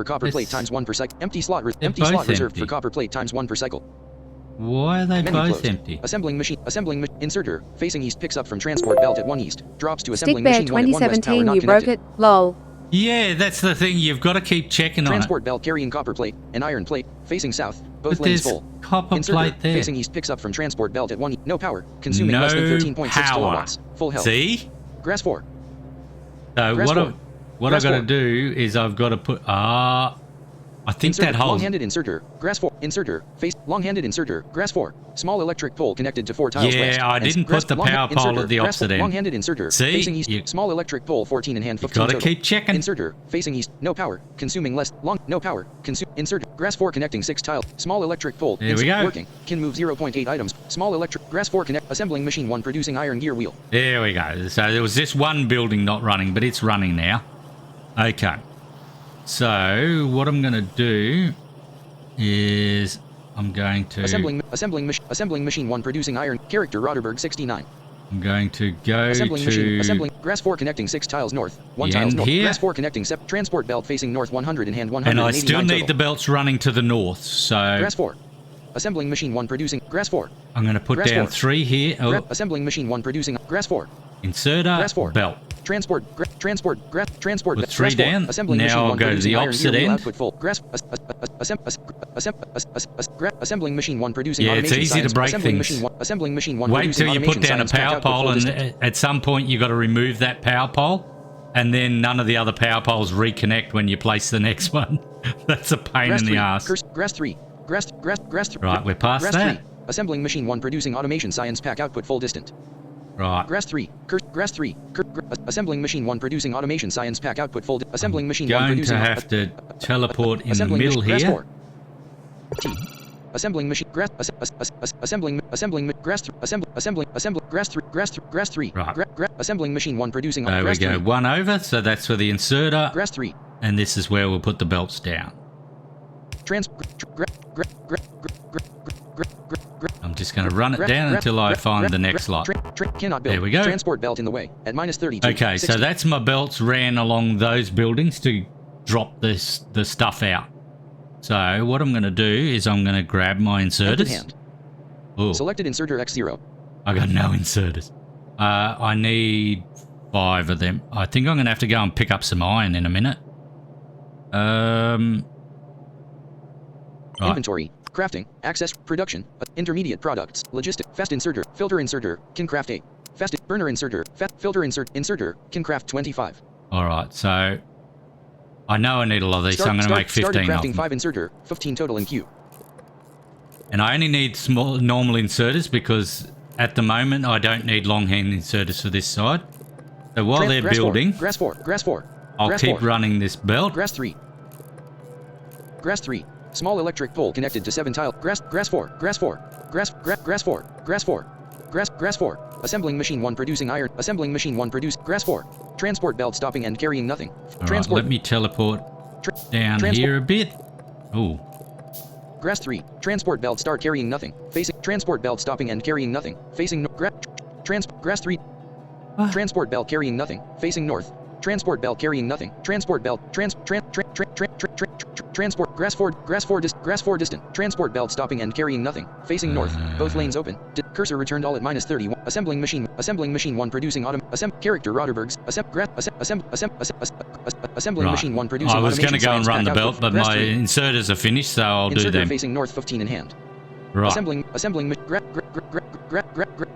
copper plate This- times 1 per cycle. Empty slot They're both reserved empty. for copper plate times 1 per cycle. Why are they Menu both closed. empty? Assembling inserter facing east picks up from transport belt at 1 east. Drops to assembling Stick Bear machine 1 at 1 west power 2017, not you broke connected. it. Lol. Yeah, that's the thing. You've got to keep checking on it. Transport belt carrying copper plate and iron plate facing south. Both But lanes there's full. copper Inserter plate there. facing east picks up from transport belt at 1 no power. Consuming No less than 13.6 power. kilowatts. Full health. See? Grass 4. So Press what forward. I've Press got to forward. do is I've got to put... I think Inserter, that holds... long-handed inserter, grass 4, inserter, face, long-handed inserter, grass 4, small electric pole connected to 4 tiles Yeah, west. I and didn't grass- put the long-hand power pole inserter, at the grass opposite 4, end. Long-handed inserter, See? facing east, You- small electric pole 14 in hand, You 15 got to total. keep checking. Inserter, facing east, no power, consuming less, no power, inserter, grass 4 connecting 6 tiles, small electric pole, There we go. working, can move 0.8 items, small electric, grass 4 connect, assembling machine 1 producing iron gear wheel. There we go. So there was this one building not running, but it's running now. Okay. So what I'm going to do is I'm going to Assembling machine 1 producing iron, character Roderberg 69. I'm going to go Assembling grass 4 connecting 6 tiles north, 1 The tiles end north, here. grass 4 connecting transport belt facing north 100 in hand 100 and I still need the belts running to the north. So grass 4. Assembling machine 1 producing grass 4. I'm going to put Grass down 4. 3 here. Oh, Assembling machine 1 producing grass 4. inserter Grass 4. belt. Transport With 3 grass 4. down. Assembling Now machine I'll 1 go to producing the iron opposite gear wheel end. output full. Assembling machine 1 producing Yeah, it's automation easy to science. break Assembling things. machine 1 assembling machine 1 Wait producing till you put automation down a science pack power output full pole, and distance. at some point you got to remove that power pole, and then none of the other power poles reconnect when you place the next one. That's a pain Grass in the 3. ass. Grass 3. Grass 3. Right, we're past Grass that. 3. Assembling machine 1 producing automation science pack output full distant. Right. Grass 3. Grass 3. Assembling machine 1 producing automation science pack output full. Assembling machine 1 Going to producing. have to teleport in the Assembling middle grass here. 4. T. Assembling machine grass assembling grass grass 3 Right. assembling machine 1 producing There we grass go. 3 One over, so that's for the inserter, grass 3 and this is where we'll put the belts down. I'm just going to run it down until I find the next lot. Cannot build. There we go. Transport belt in the way at -32. Okay, 60. so that's my belts ran along those buildings to drop the stuff out. So what I'm going to do is I'm going to grab my inserters. Hand. Oh, Selected inserter X0. I got no inserters. I need 5 of them. I think I'm going to have to go and pick up some iron in a minute. Right. Inventory, crafting, access, production, intermediate products, logistic, fast inserter, filter inserter, can craft 8. Fast burner inserter, filter inserter, can craft 25. All right, so I know I need a lot of these, so I'm going to make 15 started of crafting them. 5 inserter, 15 total in queue. And I only need small normal inserters because at the moment I don't need long hand inserters for this side. So while they're building, grass 4, I'll grass keep 4. running this belt. Grass 3. Grass 3. Small electric pole connected to 7 tile. Grass 4. Grass 4. Grass 4. Grass 4. Grass 4. Assembling machine 1 producing iron. Assembling machine 1 produce. Grass 4. Transport belt stopping and carrying nothing. All right, let me teleport down here a bit. Ooh. Grass 3. Transport belt start carrying nothing. Facing. Transport belt stopping and carrying nothing. Facing. Grass 3. Transport belt carrying nothing. Facing north. Transport belt carrying nothing. Transport belt. Transport. Grass 4 distant. Transport belt stopping and carrying nothing. Facing north. Both lanes open. Cursor returned all at -30. Assembling machine 1 producing character Roderbergs. Assembling machine 1 producing. I was going to go and run the belt, but my 3. inserters are finished, so I'll do them. Facing north 15 in hand. Right. Assembling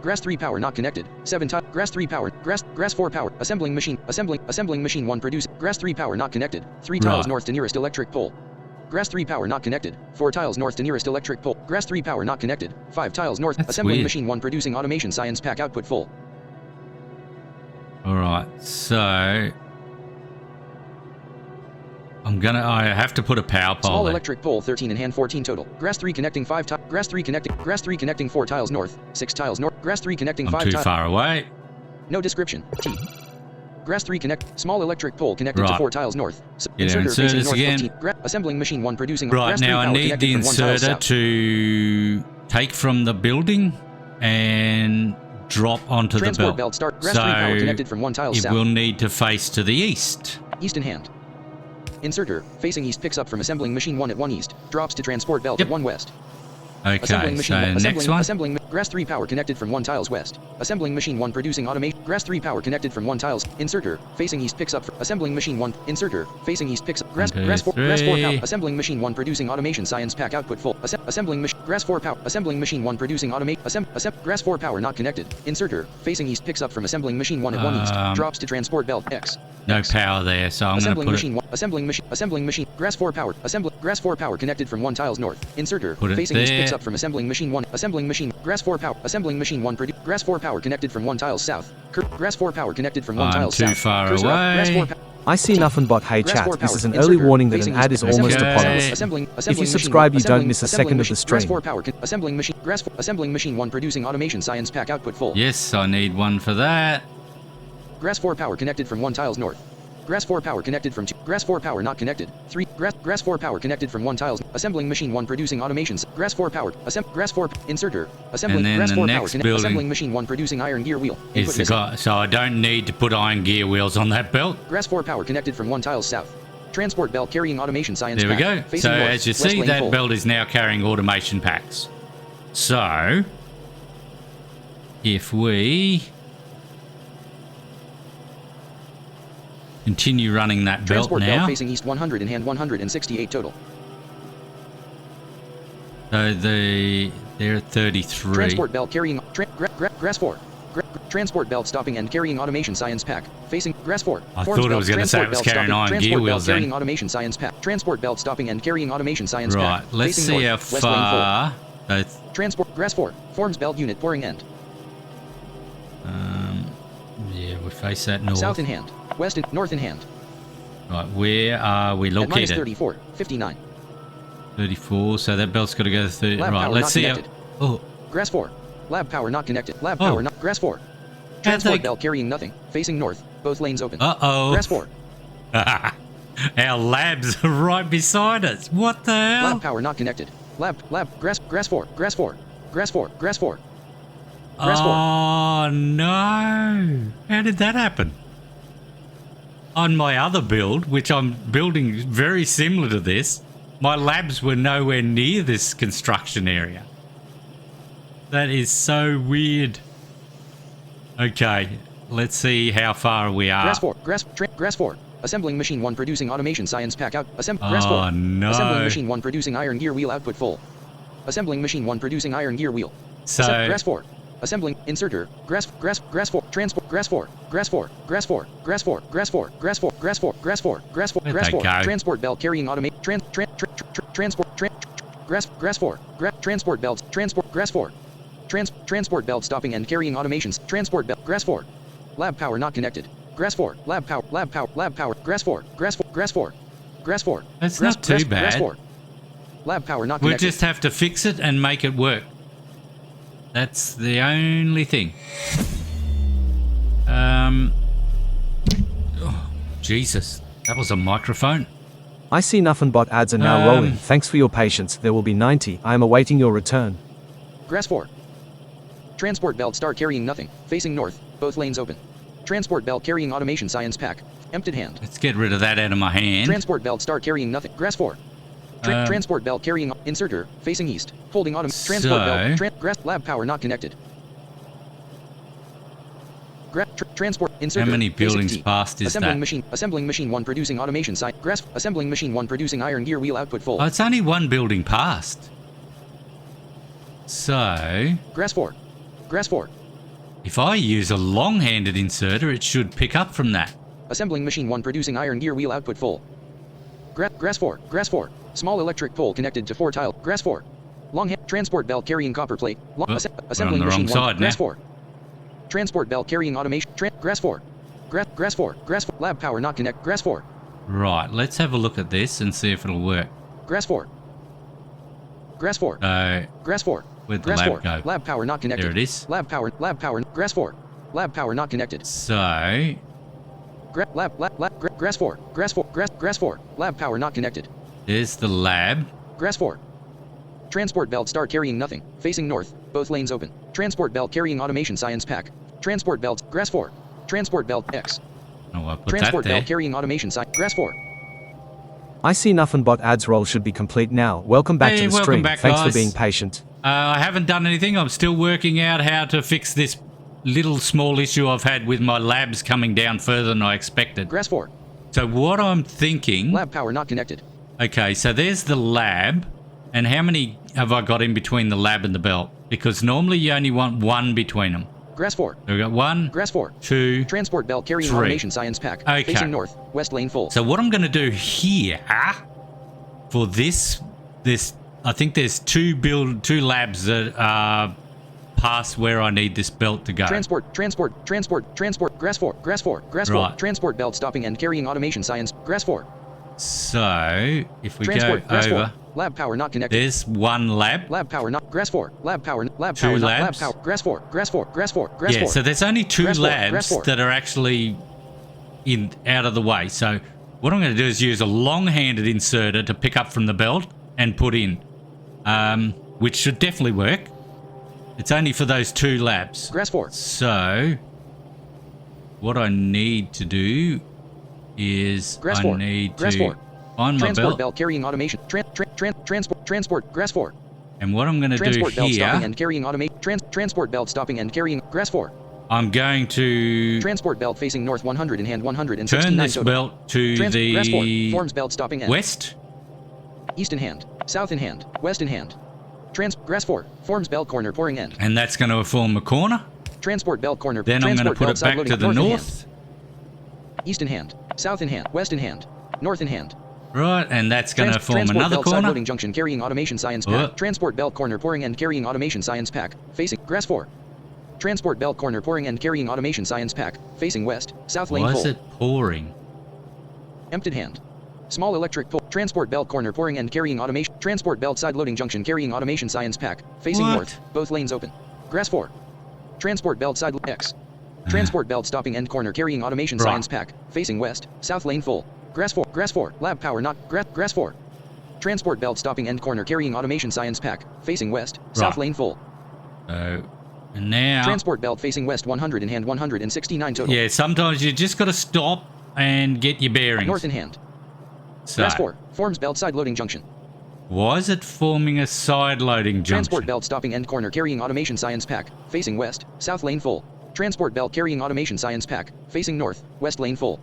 grass 3 power not connected. 7 tile grass 3 power grass 4 power assembling machine 1 produce grass 3 power not connected. 3 tiles north to nearest electric pole. Grass 3 power not connected. 4 tiles north to nearest electric pole. Grass 3 power not connected. 5 tiles north. That's assembling weird. machine 1 producing automation science pack output full. All right, so I have to put a power pole Small there. electric pole 13 in hand 14 total. Grass 3 connecting 5 tiles. Grass 3 connecting 4 tiles north. 6 tiles north. Grass 3 connecting 5 I'm tiles. too far away. No description. T. Grass 3 connect. Small electric pole connected to 4 tiles north. Get our facing inserters north again. 15. Assembling machine 1 producing. Right, grass 3 now I power need connected the from 1 tile inserter south. to take from the building and drop onto the Transport belt. belt start. Grass 3 power connected from 1 tile it south. will need to face to the east. East in hand. Inserter facing east picks up from assembling machine 1 at 1 east. Drops to transport belt at 1 west. Okay, Assembling machine so next one. Assembling grass 3 power connected from 1 tiles west. Assembling machine 1 producing automation. Grass 3 power connected from 1 tiles. Inserter facing east picks up from assembling machine 1. Inserter facing east picks up grass 4 power. Assembling machine 1 producing automation science pack output full. Assembling machine grass 4 power. Assembling machine 1 producing automate. Grass 4 power not connected. Inserter facing east picks up from assembling machine 1 at 1 east. Drops to transport belt X. No power there, so I'm going to put machine 1. Assembling machine. Grass 4 power. Grass 4 power connected from 1 tiles north. Inserter Put it facing east there. picks up from assembling machine 1. Assembling machine. Grass 4 power. Assembling machine 1 produce. Grass 4 power connected from 1 tiles south. Grass 4 power connected from 1 I'm tiles too south. far Cursor up. Grass away. 4 I see nothing but hey Grass chat, 4 this is an power. early Inserter warning that facing an ad east. is almost Okay. upon us. Assembling If you machine subscribe, you don't miss a assembling second of the machine- Grass stream. 4 power. Assembling machine. Assembling machine 1 producing automation science pack output full. Yes, I need one for that. Grass 4 power connected from 1 tiles north. Grass 4 power connected from 2. Grass 4 power not connected. 3. Grass 4 power connected from 1 tiles. Assembling machine 1 producing automations. Grass 4 power. Grass 4 inserter. Assembling And then grass the 4 power next connect. building Assembling machine 1 producing iron gear wheel. Is Input the missing. guy, so I don't need to put iron gear wheels on that belt. Grass 4 power connected from 1 tiles south. Transport belt carrying automation science There we pack. go. Facing So north, as you west see, lane that full. belt is now carrying automation packs. So if we continue running that belt Transport belt now, facing east 100 in hand 168 total. so they're at 33. Transport belt carrying grass 4. Transport belt stopping and carrying automation science pack. Facing grass 4. I Forms thought it belt, was going to say it was transport carrying belt iron stopping, gear transport wheels belt carrying then. automation science pack. Transport belt stopping and carrying automation science Right, pack. let's Facing see how north, west lane full. far. That's, Transport grass 4. Forms belt unit pouring end. yeah, we face that north. South in hand. West in north in hand. Right, where are we At located? -34. 59. 34, so that belt's got to go to 30. Lab Right, power let's not see how... connected. Oh, Grass 4. Lab power not connected. Lab Oh. power not. Grass 4. Transport belt carrying nothing. Facing north. Both lanes open. uh-oh. Grass 4. Our labs are right beside us. What the hell? Lab power not connected. Grass 4. Grass 4. Grass 4. Grass 4. Grass 4. Oh, no. How did that happen? On my other build, which I'm building very similar to this, my labs were nowhere near this construction area. That is so weird. Okay, let's see how far we are. Grass 4. Grass 4. Assembling machine 1 producing automation science pack out. Grass 4. Oh, no. Assembling machine 1 producing iron gear wheel output full. Assembling machine 1 producing iron gear wheel. So Grass 4. Assembling inserter. Grass 4. Transport. Grass 4. Grass 4. Grass 4. Grass 4. Grass 4. Grass 4. Grass 4. Grass 4. Grass 4. Grass 4. Transport belt carrying automate. Transport. Grass 4. Transport belts. Transport. Grass 4. Transport belt stopping and carrying automations. Transport belt. Grass 4. Lab power not connected. Grass 4. Lab power. Grass 4. Grass 4. Grass 4. Grass 4. That's not too bad. Grass 4. Lab power not we'll connected. just have to fix it and make it work. That's the only thing. Oh, Jesus, that was a microphone. I see nothing but ads are now rolling. Thanks for your patience. There will be 90. I am awaiting your return. Grass 4. Transport belt start carrying nothing. Facing north. Both lanes open. Transport belt carrying automation science pack. Emptied hand. Let's get rid of that out of my hand. Transport belt start carrying nothing. Grass 4. Transport belt carrying inserter. Facing east. Holding transport belt. Grass lab power not connected. Transport inserter. How many buildings past is assembling that? Assembling machine 1 producing automation site. Grass. Assembling machine 1 producing iron gear wheel output full. Oh, it's only one building past. So Grass 4. Grass 4. if I use a long-handed inserter, it should pick up from that. Assembling machine 1 producing iron gear wheel output full. Grass 4. Grass 4. Small electric pole connected to 4 tile. Grass 4. Long transport belt carrying copper plate. Assembling machine 1. Grass 4. Transport belt carrying automation. Grass 4. Grass 4. Grass 4. Lab power not connect. Grass 4. Right, let's have a look at this and see if it'll work. Grass 4. Grass 4. Grass 4. Where'd the lab go? Lab power not connected. There it is. Lab power. Grass 4. Lab power not connected. So Grass 4. Grass 4. Lab power not connected. there's the lab. Grass 4. Transport belt start carrying nothing. Facing north. Both lanes open. Transport belt carrying automation science pack. Transport belt. Grass 4. Transport belt X. Oh, I put Transport that there. belt carrying automation science. Grass 4. I see nothing but ads roll should be complete now. Welcome back to the welcome stream. back, Thanks guys. for being patient. I haven't done anything. I'm still working out how to fix this little small issue I've had with my labs coming down further than I expected. Grass 4. So what I'm thinking... Lab power not connected. Okay, so there's the lab. And how many have I got in between the lab and the belt? Because normally you only want one between them. Grass 4. So we've got 1, Grass 4. 2, Transport belt carrying 3. automation science pack. Okay. Facing north. West lane full. So what I'm going to do here for this, I think there's two labs that are past where I need this belt to go. Transport. Grass 4. Grass 4. Grass 4. Right. Transport belt stopping and carrying automation science. Grass 4. So if we Transport. go Grass over, 4. Lab power not connected. there's one lab. Lab power not. Grass 4. Lab power. Lab Two power. labs. Lab power. Grass 4. Grass 4. Grass 4. Grass 4. Yeah, so there's only two Grass 4. labs Grass 4. that are actually out of the way. So what I'm going to do is use a long-handed inserter to pick up from the belt and put in, which should definitely work. It's only for those two labs. Grass 4. So what I need to do is Grass I 4. need Grass to 4. find my Transport belt. belt carrying automation. Transport. Grass 4. And what I'm going to do Transport belt stopping here, and carrying automation. Transport belt stopping and carrying. Grass 4. I'm going to Transport belt facing north 100 in hand 169 turn this total. belt to Grass 4. the Forms belt stopping end. west. East in hand. South in hand. West in hand. Grass 4. Forms belt corner pouring end. And that's going to form a corner. Transport belt corner. Then I'm going to Transport put belt it side back loading to the in hand. north. East in hand. South in hand. West in hand. North in hand. Right, and that's going to form Transport another belt side corner. loading junction carrying automation science pack. What? Transport belt corner pouring end carrying automation science pack. Facing Grass 4. Transport belt corner pouring and carrying automation science pack. Facing west. South lane Why full. is it pouring? Emptied hand. Small electric pole. Transport belt corner pouring and carrying automation. Transport belt side loading junction carrying automation science pack. Facing What? north. Both lanes open. Grass 4. Transport belt side X. Transport belt stopping end corner carrying automation Right. science pack. Facing west. South lane full. Grass 4. Grass 4. Lab power not. Grass 4. Transport belt stopping end corner carrying automation science pack. Facing west. South lane full. So, and now... Transport belt facing west 100 in hand 169 total. Yeah, sometimes you just got to stop and get your bearings. North in hand. So, Grass 4. Forms belt side loading junction. why is it forming a side loading junction? Transport belt stopping end corner carrying automation science pack. Facing west. South lane full. Transport belt carrying automation science pack. Facing north. West lane full.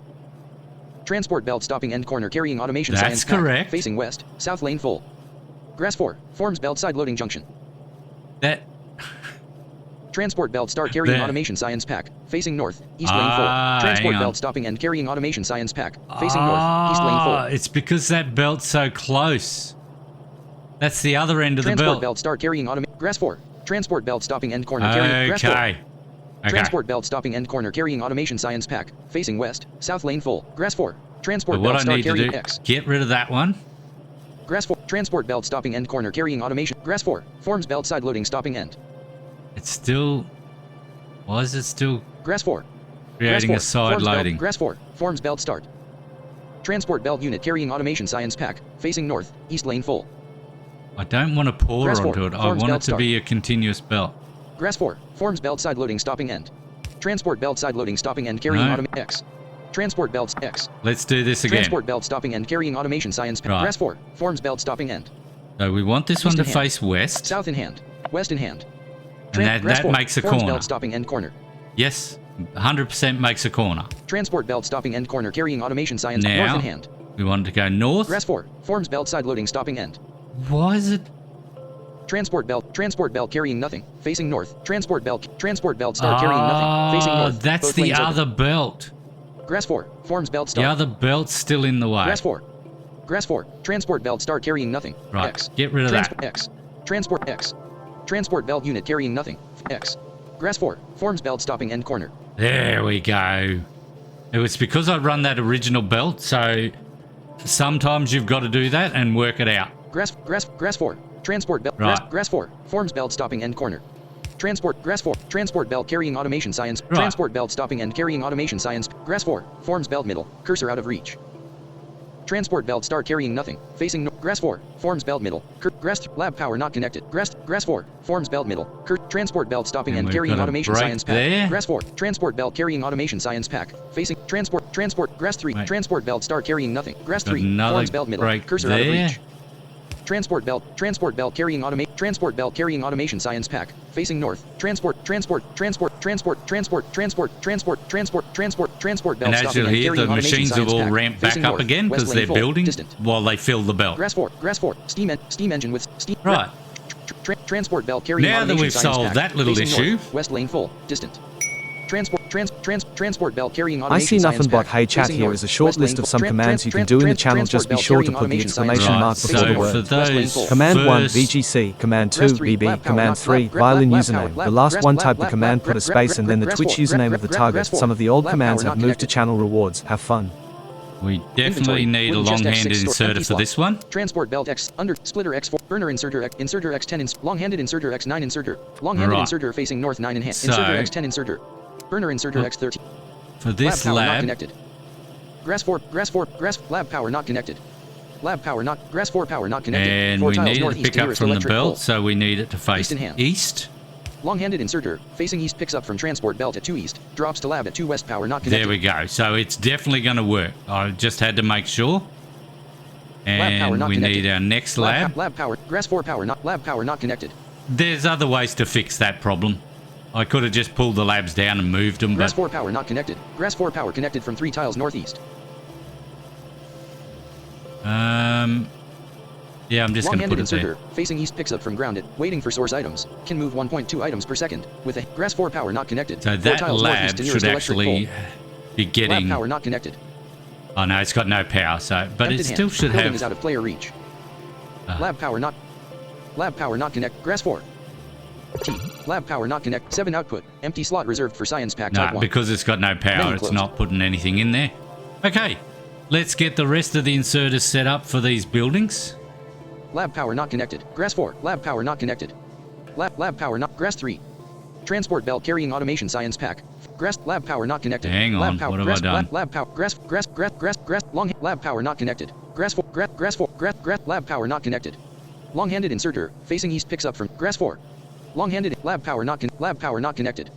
Transport belt stopping end corner carrying automation science pack. That's correct. Facing west. South lane full. Grass 4. Forms belt side loading junction. That... Transport belt start carrying automation science pack. Facing north. East lane full. Transport belt stopping and carrying automation science pack. Facing north. East lane full. It's because that belt's so close. That's the other end of the belt. Transport belt start carrying automation. Grass 4. Transport belt stopping end corner carrying. Grass 4. Okay. Transport belt stopping end corner carrying automation science pack. Facing west. South lane full. Grass 4. Transport But belt what I start need to carrying do, X. get rid of that one. Grass 4. Transport belt stopping end corner carrying automation. Grass 4. Forms belt side loading stopping end. It's still... Why is it still Grass 4. creating Grass 4. a side Forms belt. loading? Grass 4. Forms belt start. Transport belt unit carrying automation science pack. Facing north. East lane full. I don't want to pour Grass 4. onto it. I Forms want it belt to be a continuous belt. Grass 4. Forms belt side loading stopping end. Transport belt side loading stopping end carrying No. automation X. Transport belts X. Let's do this again. Transport belt stopping end carrying automation science pack. Right. Grass 4. Forms belt stopping end. So we want this one East to in hand. face west. South in hand. West in hand. And Grass that 4. makes a Forms corner. belt stopping end corner. Yes, 100% makes a corner. Transport belt stopping end corner carrying automation science Now, north in hand. we want it to go north. Grass 4. Forms belt side loading stopping end. Why is it... Transport belt carrying nothing. Facing north. Transport belt start carrying nothing. Facing north. That's Both the lanes other open. belt. Grass 4. Forms belt The start. other belt's still in the way. Grass 4. Grass 4. Transport belt start carrying nothing. Right, X. get rid of that. X. Transport X. Transport belt unit carrying nothing. X. Grass 4. Forms belt stopping end corner. There we go. It was because I run that original belt, so sometimes you've got to do that and work it out. Grass 4. Transport belt. Right. Grass 4. Forms belt stopping end corner. Grass 4. Transport belt carrying automation science. Right. Transport belt stopping and carrying automation science. Grass 4. Forms belt middle. Cursor out of reach. Transport belt start carrying nothing. Facing Grass 4. Forms belt middle. Grass lab power not connected. Grass 4. Forms belt middle. Transport belt stopping And and we've carrying got a automation break science pack. there. Grass 4. Transport belt carrying automation science pack. Facing transport. Grass 3. Wait. Transport belt start carrying nothing. Grass Got 3. another Forms belt middle. break Cursor out of there. reach. Transport belt carrying automation science pack. Facing north. Transport belt And as stopping you'll and hear, carrying the automation machines have science all pack. ramped back Facing up north. again West because lane they're full. building Distant. while they fill the belt. Grass 4. Steam engine with steam. Right. Transport belt carrying Now that automation we've science solved pack. that little Facing issue. north. West lane full. Distant. Transport belt carrying I automation see nothing science but pack. hey chat Facing here north. is a short West list lane of some full. commands you can do in the channel. Just be sure to put the exclamation mark before so the for word. those Command 1 first- VGC, Command 2 Grass 3, BB, lap power, Command not 3 lap, violin lap, username. lap, The last grass, one lap, type the lap, command, lap, put a grass, space and then the grass, Twitch grass, username grass, of the grass, target. grass, Some of the old lap, commands power, have not moved to connected. channel rewards. Have fun. We definitely Inventory. need a Wooden chest long-handed X6 store, inserter empty for slot. this one. Transport belt X under splitter X4 burner inserter X10 long-handed inserter X9 inserter long-handed Right. inserter facing north 9 in hand So- inserter X10 inserter burner inserter X13 For this lab power not lab, connected. Grass 4 lab power not connected. Lab power not grass 4 power not connected. and 4 we tiles need it to northeast pick up nearest from the electric belt, pole. so we need it to face East in hand. east. Long-handed inserter facing east picks up from transport belt at 2 east drops to lab at 2 west power not connected. There we go. So it's definitely going to work. I just had to make sure. Lab power And not we connected. need our next lab lab. power grass 4 power not lab power not connected. There's other ways to fix that problem. I could have just pulled the labs down and moved them, Grass but 4 power not connected. Grass 4 power connected from 3 tiles northeast. yeah, I'm just going to Long-handed put it inserter there. facing east picks up from grounded, waiting for source items. Can move 1.2 items per second with a grass 4 power not connected. So 4 that tiles lab northeast to nearest should electric actually pole. be getting... Lab power not connected. Oh no, it's got no power, so but Empted it hand. still should Building have... is out of player reach. Lab power not connect. Grass 4. T. Lab power not connect. 7 output. Empty slot reserved for science pack type No, 1. because it's got no power, Menu it's closed. not putting anything in there. Okay, let's get the rest of the inserters set up for these buildings. Lab power not connected. Grass 4. Lab power not connected. Lab power not. Grass 3. Transport belt carrying automation science pack. Grass lab power not connected. Hang on, lab power, what have grass, I done? Lab power grass long lab power not connected. Lab power not connected. Long-handed inserter, facing east picks up from grass 4. Long-handed lab power not connected.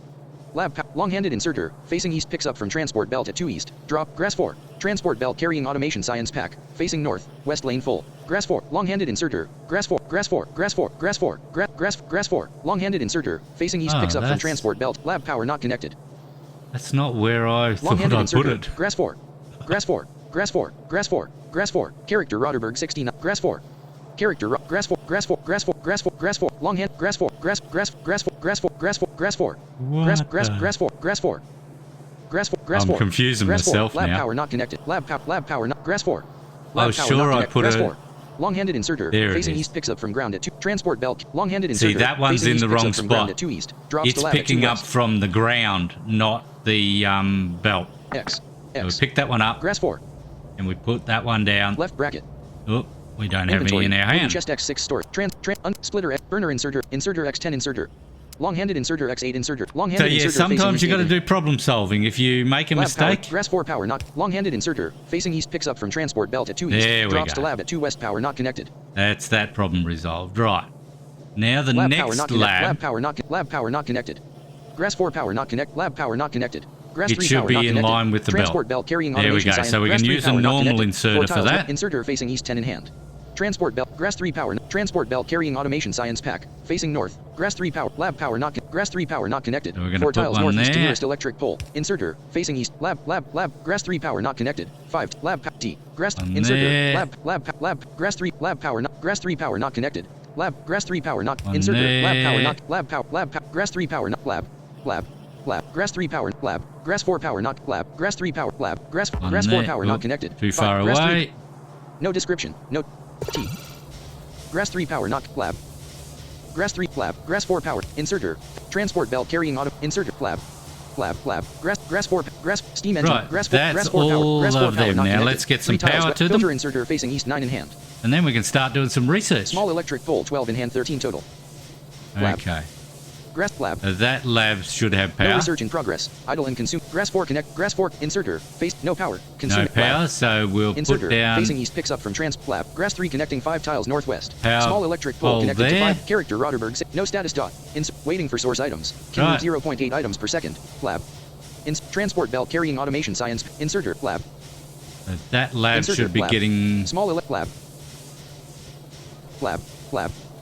Long-handed inserter, facing east picks up from transport belt at 2 east. Drop, grass 4. Transport belt carrying automation science pack, facing north, west lane full. Grass 4, long-handed inserter, grass 4. Long-handed inserter, facing east picks up from transport belt, lab power not connected. That's not where I thought I'd put it. Grass 4. Character Roderberg 69. Grass 4. Character grass 4. Long hand grass 4. Grass 4. I'm confusing myself now. Lab power not connected. Lab power not grass 4. I was sure I put it. Long-handed inserter, facing east picks up from ground at 2. Transport belt, long-handed inserter. See, that one's in the wrong spot. At 2 east. It's picking up from the ground, not the belt. X. So we pick that one up. Grass 4. And we put that one down. Left bracket. Oh, we don't have any in our hand. Chest X6 store. Splitter X. Burner inserter. Inserter X10 inserter. Long-handed inserter X8 inserter. Long-handed inserter. So yeah, sometimes you got to do problem solving. If you make a mistake. Grass 4 power not. Long-handed inserter, facing east picks up from transport belt at 2 east. There we drops go. to lab at 2 west power not connected. That's that problem resolved. Right. Now the lab next power not lab. Lab power not connected. Grass 4 power not connect. Lab power not connected. Grass It 3 should power be not in connected. line with the transport belt. Carrying There we automation go. science. So we Grass can 3 use a power not normal connected. inserter for that. Inserter facing east 10 in hand. Transport belt. Grass 3 power. Transport belt carrying automation science pack. Facing north. Grass 3 power. Lab power not. Grass 3 power not connected. So we're gonna 4 put tiles one northeast to there. nearest electric pole. Inserter facing east. Lab. Grass 3 power not connected. 5. Lab T. Grass One inserter. there. Lab. Grass 3. Lab power not. Grass 3 power not connected. Lab. Grass 3 power not. One Inserter. there. Lab power not. Lab. Grass 3 power not. Lab. Grass 3 power. Lab. Grass 4 power not. Lab. Grass 3 power. Lab. Grass 4 power not connected. Too far Grass 3 away. No description. No. T. Grass 3 power not. Lab. Grass 3 lab. Grass 4 power. Inserter. Transport belt carrying auto. Inserter. Lab. Grass 4. Grass steam engine. Right. Grass 4. That's Grass 4 power. all Grass 4 of power them. not Now connected. let's get some 3 tiles power left. to them. Filter inserter facing east 9 in hand. And then we can start doing some research. Small electric pole 12 in hand 13 total. Lab. Okay. Grass lab. That lab should have No power. research in progress. Idle and consume. Grass 4 connect. Grass 4 inserter. Face no power. Consume. No power, so we'll Inserter put down facing east picks up from trans lab. Grass 3 connecting 5 tiles northwest. Power Small electric pole pole connected there. to 5. Character Roderberg 6. No status dot. Waiting for source items. Can Right. move 0.8 items per second. Lab. Transport belt carrying automation science. Inserter. Lab. that lab Inserter, should be lab. getting. Small lab.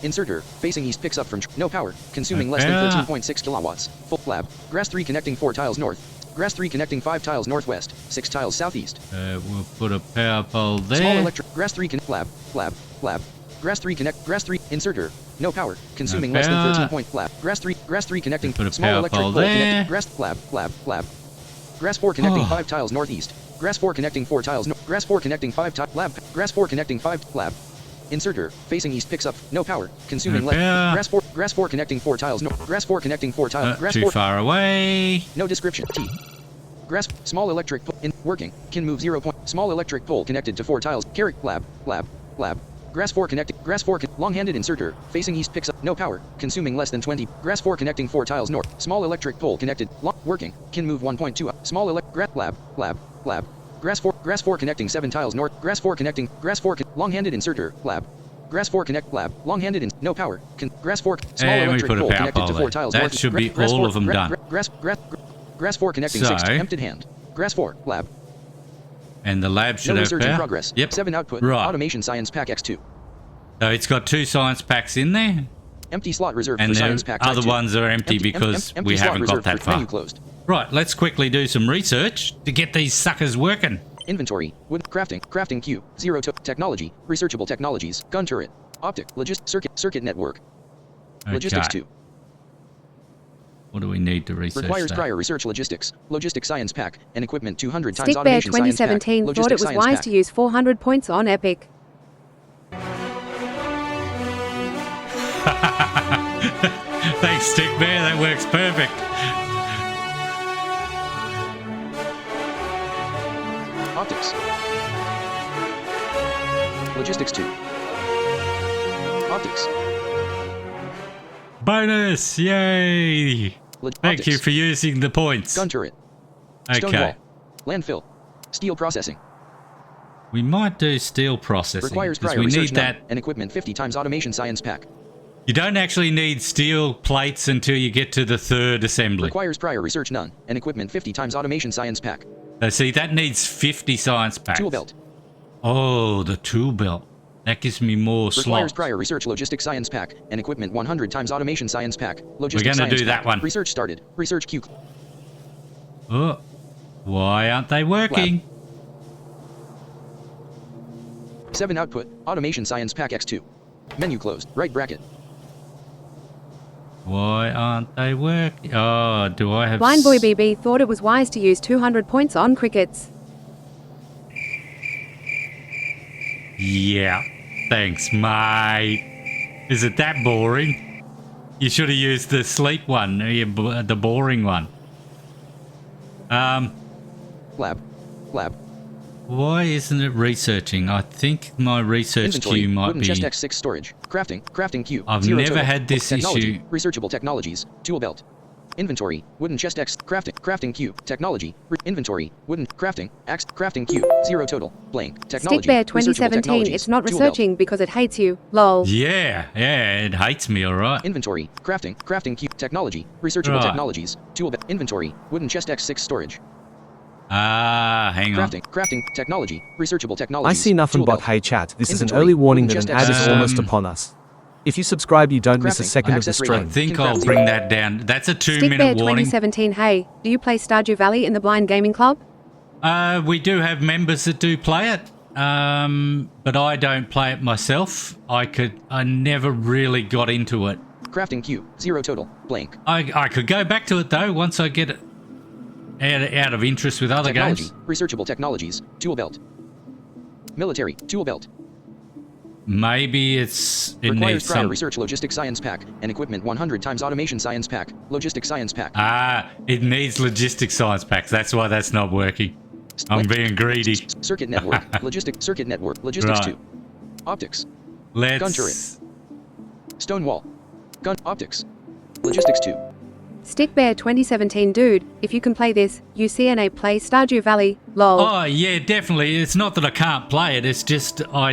Inserter facing east picks up from no power. Consuming less than 13.6 kilowatts. Full lab. Grass 3 connecting 4 tiles north. Grass 3 connecting 5 tiles northwest. 6 tiles southeast. We'll put a power pole there. Small electric. Grass 3 connect. Lab. Grass 3 connect. Grass 3 inserter. No power. Consuming less than 13 point. Lab. Grass 3 connecting. Put a Small power electric pole pole there. connected. Lab. Grass 4 connecting 5 tiles northeast. Grass 4 connecting 4 tiles. Grass 4 connecting 5 tiles. Lab. Grass 4 connecting 5. Lab. Inserter facing east picks up. No power. Consuming No less. power. Grass 4 connecting 4 tiles. No. Grass 4 connecting 4 tiles. Grass Too 4. far away. No description. T. Grass. Small electric pole in working. Can move 0. Small electric pole connected to 4 tiles. Lab. Grass 4 connecting. Grass 4 long-handed inserter facing east picks up. No power. Consuming less than 20. Grass 4 connecting 4 tiles north. Small electric pole connected. Working. Can move 1.2 up. Small lab. Grass 4 connecting 7 tiles north. Grass 4 connecting. Long-handed inserter. Lab. Grass 4 connect. Lab. Long-handed in no power. Grass 4 small And we electric put a pole power connected to pole 4 there. tiles That north. should be Grass all 4 of them done. Grass 4 connecting 6 So- empty hand. Grass 4 lab. And the lab should No have research in power. progress. Yep. 7 output. Right. Automation science pack X2. So it's got 2 science packs in there. Empty slot reserved And for the science pack. other type 2. ones are empty because empty we slot haven't got reserved that for far. menu closed. Right, let's quickly do some research to get these suckers working. Inventory. Wood. Crafting queue. 0 to technology. Researchable technologies. Gun turret. Optic. Circuit network. Logistics 2. What do we need to research? Requires that? prior research logistics. Logistics science pack. And equipment 200 times Stickbear automation science pack. 2017 thought it Logistics was science wise pack. to use 400 points on Epic. Thanks, Stick Bear. That works perfect. Optics. Logistics 2. Optics. Bonus! Yay! Thank Optics. you for using the points. Gun turret. Stone Okay. wall. Landfill. Steel processing. We might do steel processing. Requires 'cause prior we research need none. that. And equipment 50 times automation science pack. You don't actually need steel plates until you get to the third assembly. Requires prior research none. And equipment 50 times automation science pack. So see, that needs 50 science packs. Tool belt. Oh, the tool belt. That gives me more slots. Requires prior research logistics science pack. And equipment 100 times automation science pack. Logistics We're going to do science that pack. one. Research started. Research queue. Oh, why aren't they working? 7 output. Automation science pack X2. Menu closed. Right bracket. Why aren't they working? Oh, do I have... Blind Boy BB thought it was wise to use 200 points on crickets. Yeah, thanks, mate. Is it that boring? You should have used the sleep one, the boring one. Lab. Why isn't it researching? I think my research Inventory. queue might Wooden be... chest X6 storage. Crafting queue. I've 0 never total. had this Technology. issue. Researchable technologies. Tool belt. Inventory. Wooden chest X. Crafting queue. Technology. Inventory. Wooden crafting. Axe. Crafting queue. 0 total. Blank. Technology. Stick Bear Researchable 2017, technologies. it's not Tool belt. researching because it hates you. Lol. Yeah, it hates me, alright. Inventory. Crafting queue. Technology. Researchable Right. technologies. Tool belt. Inventory. Wooden chest X6 storage. Ah, hang on. Crafting technology. Researchable I technologies. see nothing Tool but belt. hey chat, this is an Inventory. early warning Wooden that an chest ad is X6 almost storage. upon us. If you subscribe, you don't miss a Crafting. second of the Access I stream. rating. think I'll Confirm bring 0. that down. That's a Stick Bear 2-minute warning. 2017, hey, do you play Stardew Valley in the Blind Gaming Club? We do have members that do play it, but I don't play it myself. I never really got into it. Crafting queue. 0 total. Blank. I could go back to it though once I get it out of interest with other Technology. games. Researchable technologies. Tool belt. Military. Tool belt. Maybe it Requires needs prior some. research logistics science pack and equipment 100 times automation science pack. Logistics science pack. It needs logistics science packs. That's why that's not working. I'm being greedy. Circuit network. Circuit network. Logistics Right. 2. Optics. Let's. Gun turret. Stone wall. Gun optics. Logistics 2. Stick Bear 2017, dude, if you can play this, UCNA play Stardew Valley. Lol. Oh yeah, definitely. It's not that I can't play it. It's just I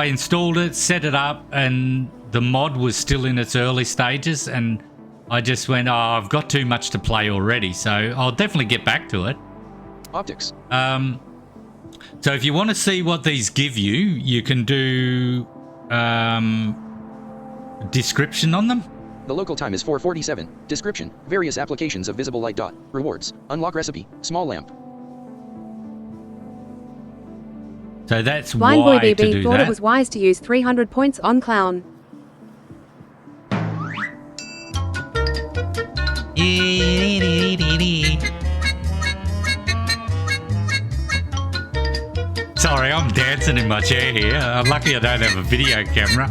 installed it, set it up, and the mod was still in its early stages, and I just went, oh, I've got too much to play already, so I'll definitely get back to it. Optics. So if you want to see what these give you, you can do description on them. The local time is 4:47. Description. Various applications of visible light dot. Rewards. Unlock recipe. Small lamp. So that's Blind Boy why to BB do thought that. it was wise to use 300 points on Clown. Sorry, I'm dancing in my chair here. Luckily I don't have a video camera.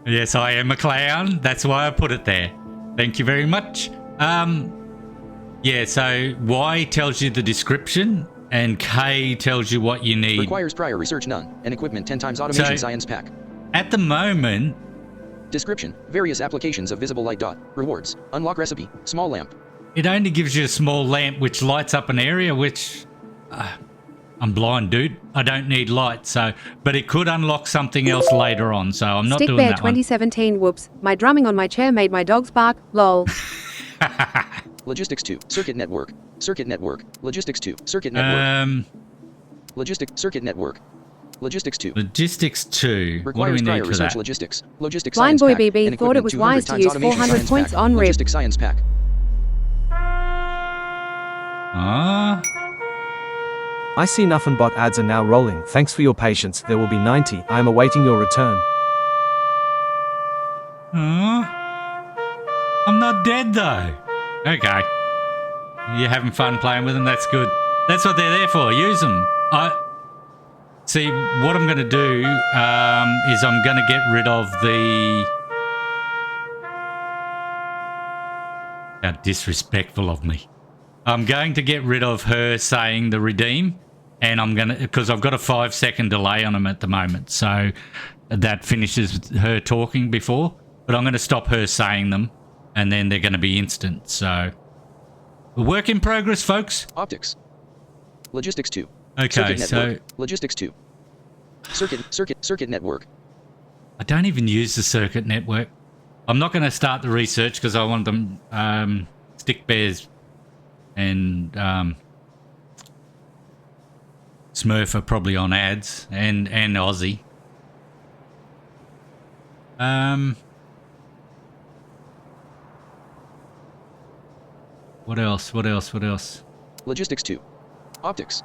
Yes, I am a clown. That's why I put it there. Thank you very much. Yeah, so Y tells you the description and K tells you what you need. Requires prior research none. And equipment 10 times automation So- science pack. At the moment, Description. Various applications of visible light dot. Rewards. Unlock recipe. Small lamp. it only gives you a small lamp which lights up an area, which I'm blind, dude. I don't need light, so but it could unlock something else later on, so I'm not Stick doing Bear that one. 2017, whoops. My drumming on my chair made my dogs bark. Lol. Logistics 2. Circuit network. Circuit network. Logistics 2. Circuit network. Circuit network. Logistics 2. Logistics 2. What do Requires we prior need for research that? logistics. Logistics Blind science Boy pack. BB And thought it equipment was 200 wise to times use automation 400 science points pack. on RIP. Logistics science pack. I see nothing but ads are now rolling. Thanks for your patience. There will be 90. I am awaiting your return. I'm not dead though. Okay. You're having fun playing with them. That's good. That's what they're there for. Use them. See, what I'm going to do is I'm going to get rid of the... How disrespectful of me. I'm going to get rid of her saying the redeem, and I'm going to... Because I've got a 5-second delay on them at the moment, so that finishes her talking before. But I'm going to stop her saying them, and then they're going to be instant, so... Work in progress, folks. Optics. Logistics 2. Okay, Circuit so network. Logistics 2. Circuit network. I don't even use the circuit network. I'm not going to start the research because I want them stick bears and Smurf are probably on ads and Aussie. What else? Logistics 2. Optics.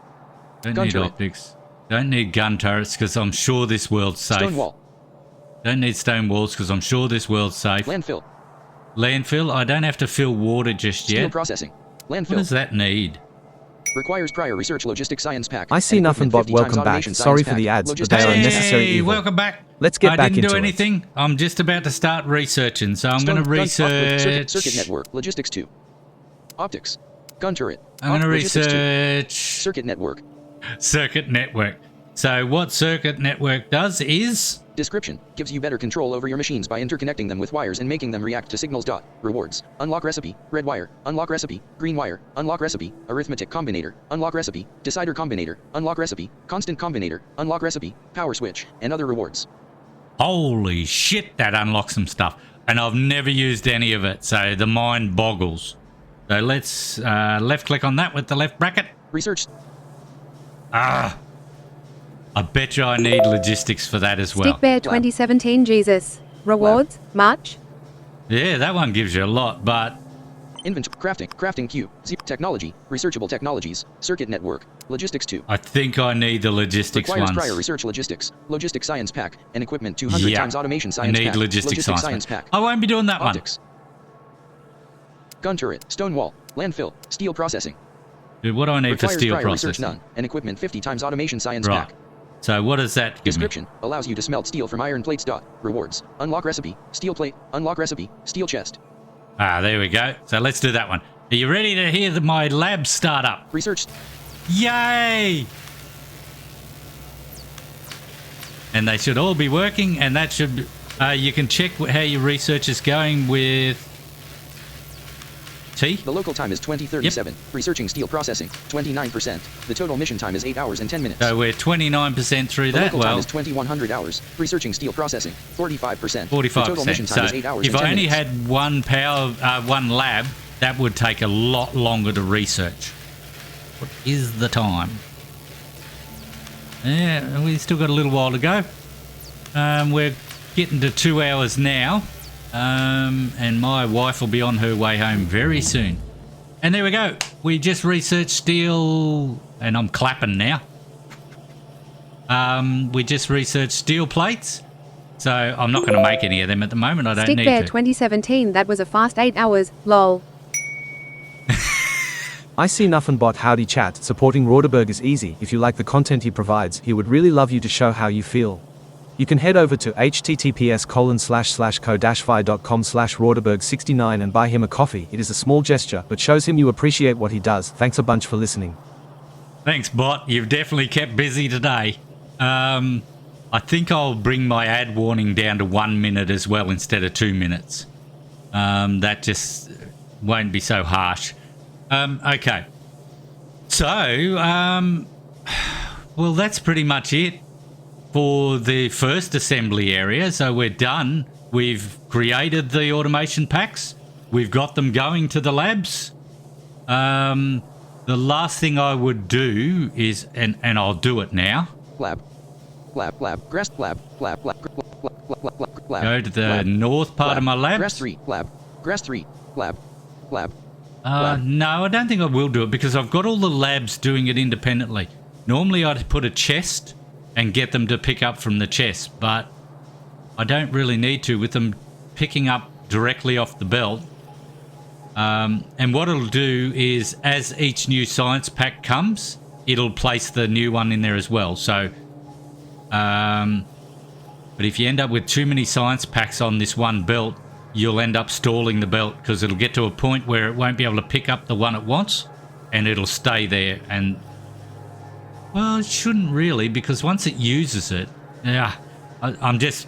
Don't Gun need turret. optics. Don't need gun turrets because I'm sure this world's safe. Stone wall. Don't need stone walls because I'm sure this world's safe. Landfill. Landfill? I don't have to fill water just Steel yet. processing. Landfill. What does that need? Requires prior research logistics science pack. I see and nothing equipment but 50 times welcome back. automation Sorry science for the pack. ads, but Logistics they are science pack. necessary Hey, evil. welcome back. Let's get I back didn't into do it. anything. I'm just about to start researching, so I'm going to Stone- gun- research. Circuit network. Logistics 2. Optics. Gun turret. I'm going to Logistics 2. research Circuit network. circuit network. So what circuit network does is Description. Gives you better control over your machines by interconnecting them with wires and making them react to signals. Rewards. Unlock recipe. Red wire. Unlock recipe. Green wire. Unlock recipe. Arithmetic combinator. Unlock recipe. Decider combinator. Unlock recipe. Constant combinator. Unlock recipe. Power switch. And other rewards. holy shit, that unlocks some stuff. And I've never used any of it, so the mind boggles. So let's left click on that with the left bracket. Research. I bet you I need logistics for that as well. Stick Bear 2017 Jesus. Rewards? Much? Yeah, that one gives you a lot, but Inventory. Crafting queue. Technology. Researchable technologies. Circuit network. Logistics 2. I think I need the logistics Requires ones. prior research logistics. Logistics science pack. And equipment 200 Yeah, times automation I science need pack. logistics science pack. I won't be doing that Optics. Gun turret. Stone wall. Landfill. Steel processing. one. Dude, what do I need for Requires steel prior research processing? none. And equipment 50 times automation science Right. pack. So what does that give me? Description. Allows you to smelt steel from iron plates. Rewards. Unlock recipe. Steel plate. Unlock recipe. Steel chest. Ah, there we go. So let's do that one. Are you ready to hear my lab start up? Research. Yay! And they should all be working, and that should... you can check how your research is going with... T? The local time is 2037. Researching steel processing. 29%. The total mission time is 8 hours and 10 minutes. So we're 29% through The that. local time Well, is 2100 hours. Researching steel processing. 45%. 45%. The total mission time So is 8 hours if and 10 I only minutes. had one lab, that would take a lot longer to research. What is the time? Yeah, we still got a little while to go. We're getting to 2 hours now. And my wife will be on her way home very soon. And there we go. We just researched steel, and I'm clapping now. We just researched steel plates. So I'm not going to make any of them at the moment. I don't Stick need Bear to. 2017 that was a fast 8 hours. Lol. I see nothing but howdy chat. Supporting Roderberg is easy. If you like the content he provides, he would really love you to show how you feel. You can head over to https://ko-fi.com/Roderberg69 and buy him a coffee. It is a small gesture, but shows him you appreciate what he does. Thanks a bunch for listening. Thanks, bot. You've definitely kept busy today. I think I'll bring my ad warning down to 1 minute as well instead of 2 minutes. That just won't be so harsh. Okay. So, well, that's pretty much it for the first assembly area. So we're done. We've created the automation packs. We've got them going to the labs. The last thing I would do is, and I'll do it now. Lab. Grass lab. Go to the north part of my labs. Grass 3. Lab. Grass 3. Lab. No, I don't think I will do it because I've got all the labs doing it independently. Normally I'd put a chest and get them to pick up from the chest, but I don't really need to with them picking up directly off the belt. And what it'll do is as each new science pack comes, it'll place the new one in there as well. So, but if you end up with too many science packs on this one belt, you'll end up stalling the belt because it'll get to a point where it won't be able to pick up the one it wants and it'll stay there. And well, it shouldn't really, because once it uses it, yeah, I'm just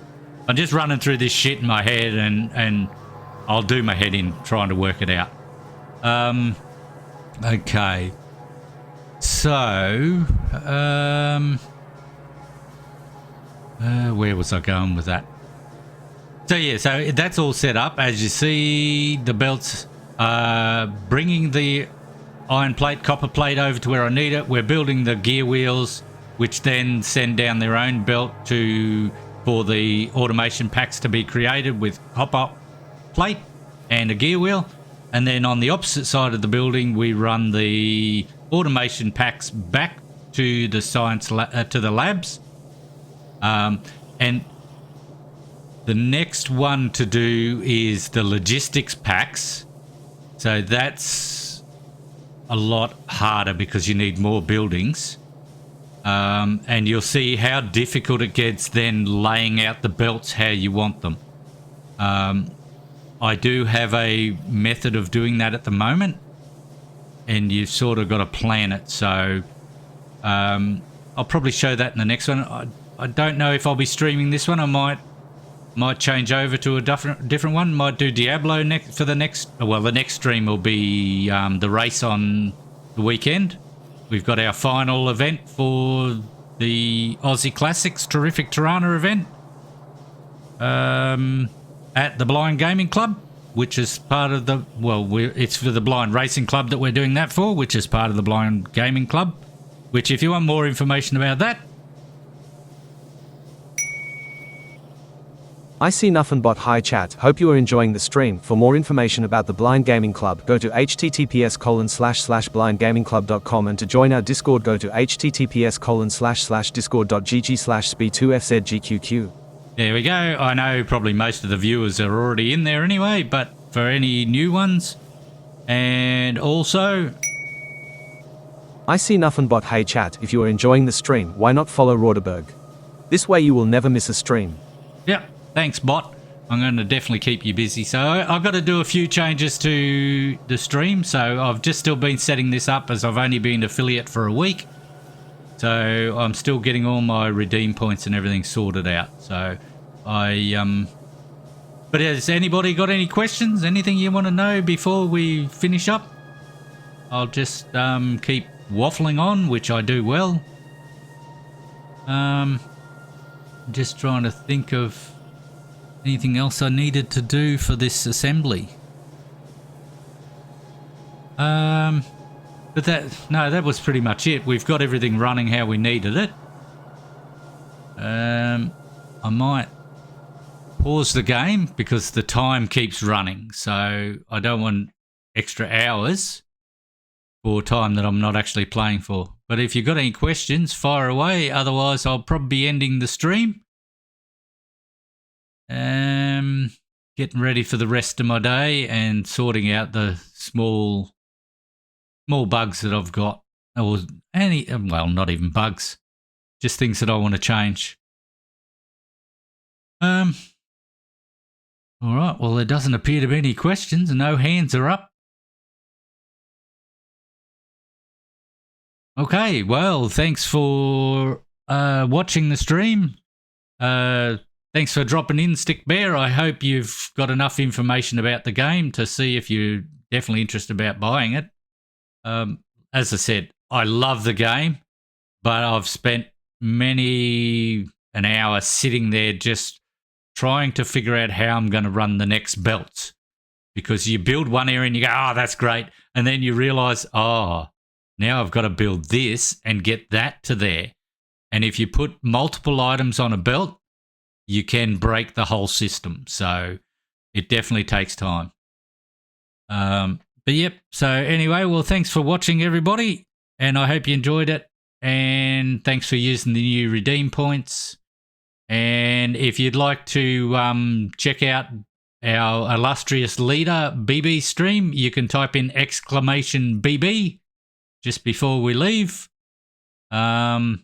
running through this shit in my head and I'll do my head in trying to work it out. Okay. So, where was I going with that? So yeah, so that's all set up. As you see, the belts are bringing the iron plate, copper plate over to where I need it. We're building the gear wheels, which then send down their own belt for the automation packs to be created with copper plate and a gear wheel. And then on the opposite side of the building, we run the automation packs back to the to the labs. And the next one to do is the logistics packs. So that's a lot harder because you need more buildings. And you'll see how difficult it gets then laying out the belts how you want them. I do have a method of doing that at the moment, and you've sort of got to plan it. So I'll probably show that in the next one. I don't know if I'll be streaming this one. I might change over to a different one. Might do Diablo next for the next. Well, the next stream will be the race on the weekend. We've got our final event for the Aussie Classics Terrific Tirana event at the Blind Gaming Club, which is part of the, it's for the Blind Racing Club that we're doing that for, which is part of the Blind Gaming Club, which if you want more information about that. I see nothing but hi chat. Hope you are enjoying the stream. For more information about the Blind Gaming Club, go to https://blindgamingclub.com, and to join our Discord, go to https://discord.gg/sp2fzgqq. There we go. I know probably most of the viewers are already in there anyway, but for any new ones, and also... I see nothing but hey chat. If you are enjoying the stream, why not follow Roderberg? This way you will never miss a stream. Yep. Thanks, bot. I'm going to definitely keep you busy. So I've got to do a few changes to the stream. So I've just still been setting this up as I've only been affiliate for a week. So I'm still getting all my redeem points and everything sorted out. So but has anybody got any questions? Anything you want to know before we finish up? I'll just keep waffling on, which I do well. Just trying to think of anything else I needed to do for this assembly. But that was pretty much it. We've got everything running how we needed it. I might pause the game because the time keeps running, so I don't want extra hours for time that I'm not actually playing for. But if you've got any questions, fire away. Otherwise, I'll probably be ending the stream. Getting ready for the rest of my day and sorting out the small bugs that I've got, or not even bugs, just things that I want to change. All right. Well, there doesn't appear to be any questions, and no hands are up. Okay. Well, thanks for watching the stream. Thanks for dropping in, Stick Bear. I hope you've got enough information about the game to see if you're definitely interested about buying it. As I said, I love the game, but I've spent many an hour sitting there just trying to figure out how I'm going to run the next belts. Because you build one area and you go, oh, that's great. And then you realise, oh, now I've got to build this and get that to there. And if you put multiple items on a belt, you can break the whole system. So it definitely takes time. But yep. So anyway, well, thanks for watching, everybody. And I hope you enjoyed it. And thanks for using the new redeem points. And if you'd like to check out our illustrious leader, BB stream, you can type in !BB just before we leave. And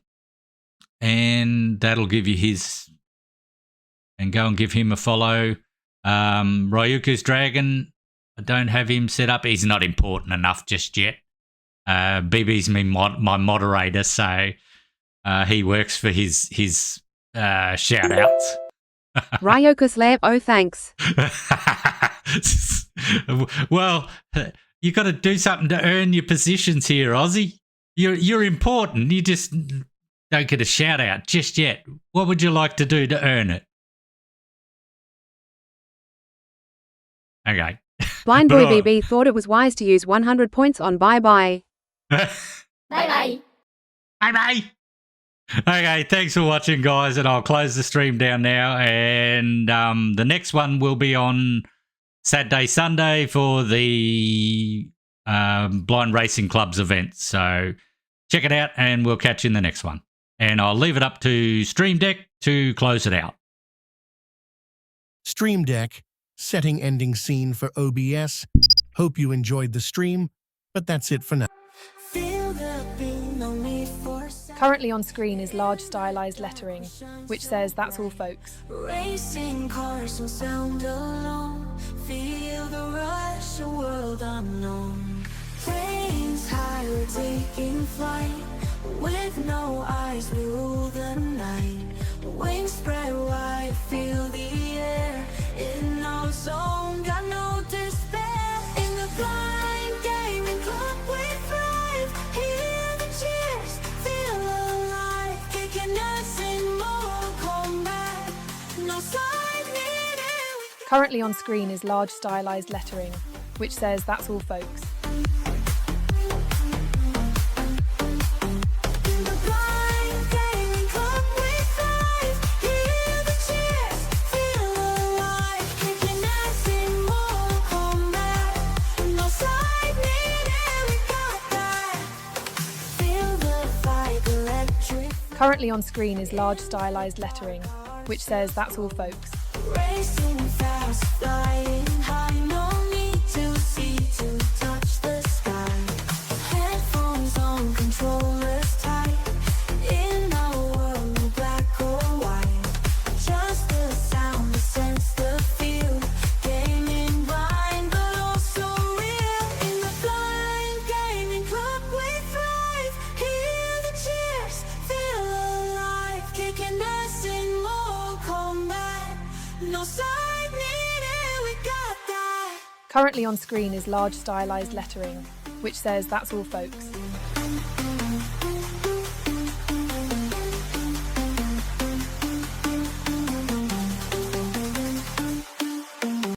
that'll give you his... And go and give him a follow. Ryuku's Dragon, I don't have him set up. He's not important enough just yet. BB's my moderator, so he works for his shout-outs. Ryokus Lab, oh thanks. Well, You got to do something to earn your positions here, Aussie. You're important. You just don't get a shout out just yet. What would you like to do to earn it? Okay. Blind Boy BB thought it was wise to use 100 points on bye-bye. Bye-bye. Bye-bye. Okay, thanks for watching, guys, and I'll close the stream down now. And the next one will be on Saturday, Sunday for the Blind Racing Club's event. So check it out, and we'll catch you in the next one. And I'll leave it up to Stream Deck to close it out. Stream Deck, setting ending scene for OBS. Hope you enjoyed the stream, but that's it for now. Currently on screen is large stylized lettering, which says that's all folks. Racing cars will sound alone. Feel the rush, a world unknown. Planes high, we're taking flight. With no eyes, we rule the night. Wings spread wide, feel the air. In our zone, got no despair. In the blind gaming club, we thrive. Hear the cheers, feel alive. Kicking us in Mortal Kombat. No side needed. Currently on screen is large stylized lettering, which says that's all folks. Currently on screen is large stylized lettering, which says that's all folks. Racing fast, flying high, no need to see to touch the sky. Headphones on, controllers tight. In our world, no black or white. Just the sound, the sense, the feel. Gaming blind, but also real. In the blind gaming club, we thrive. Hear the cheers, feel alive. Kicking us in Mortal Kombat. No side needed, we got that. Currently on screen is large stylized lettering, which says that's all folks.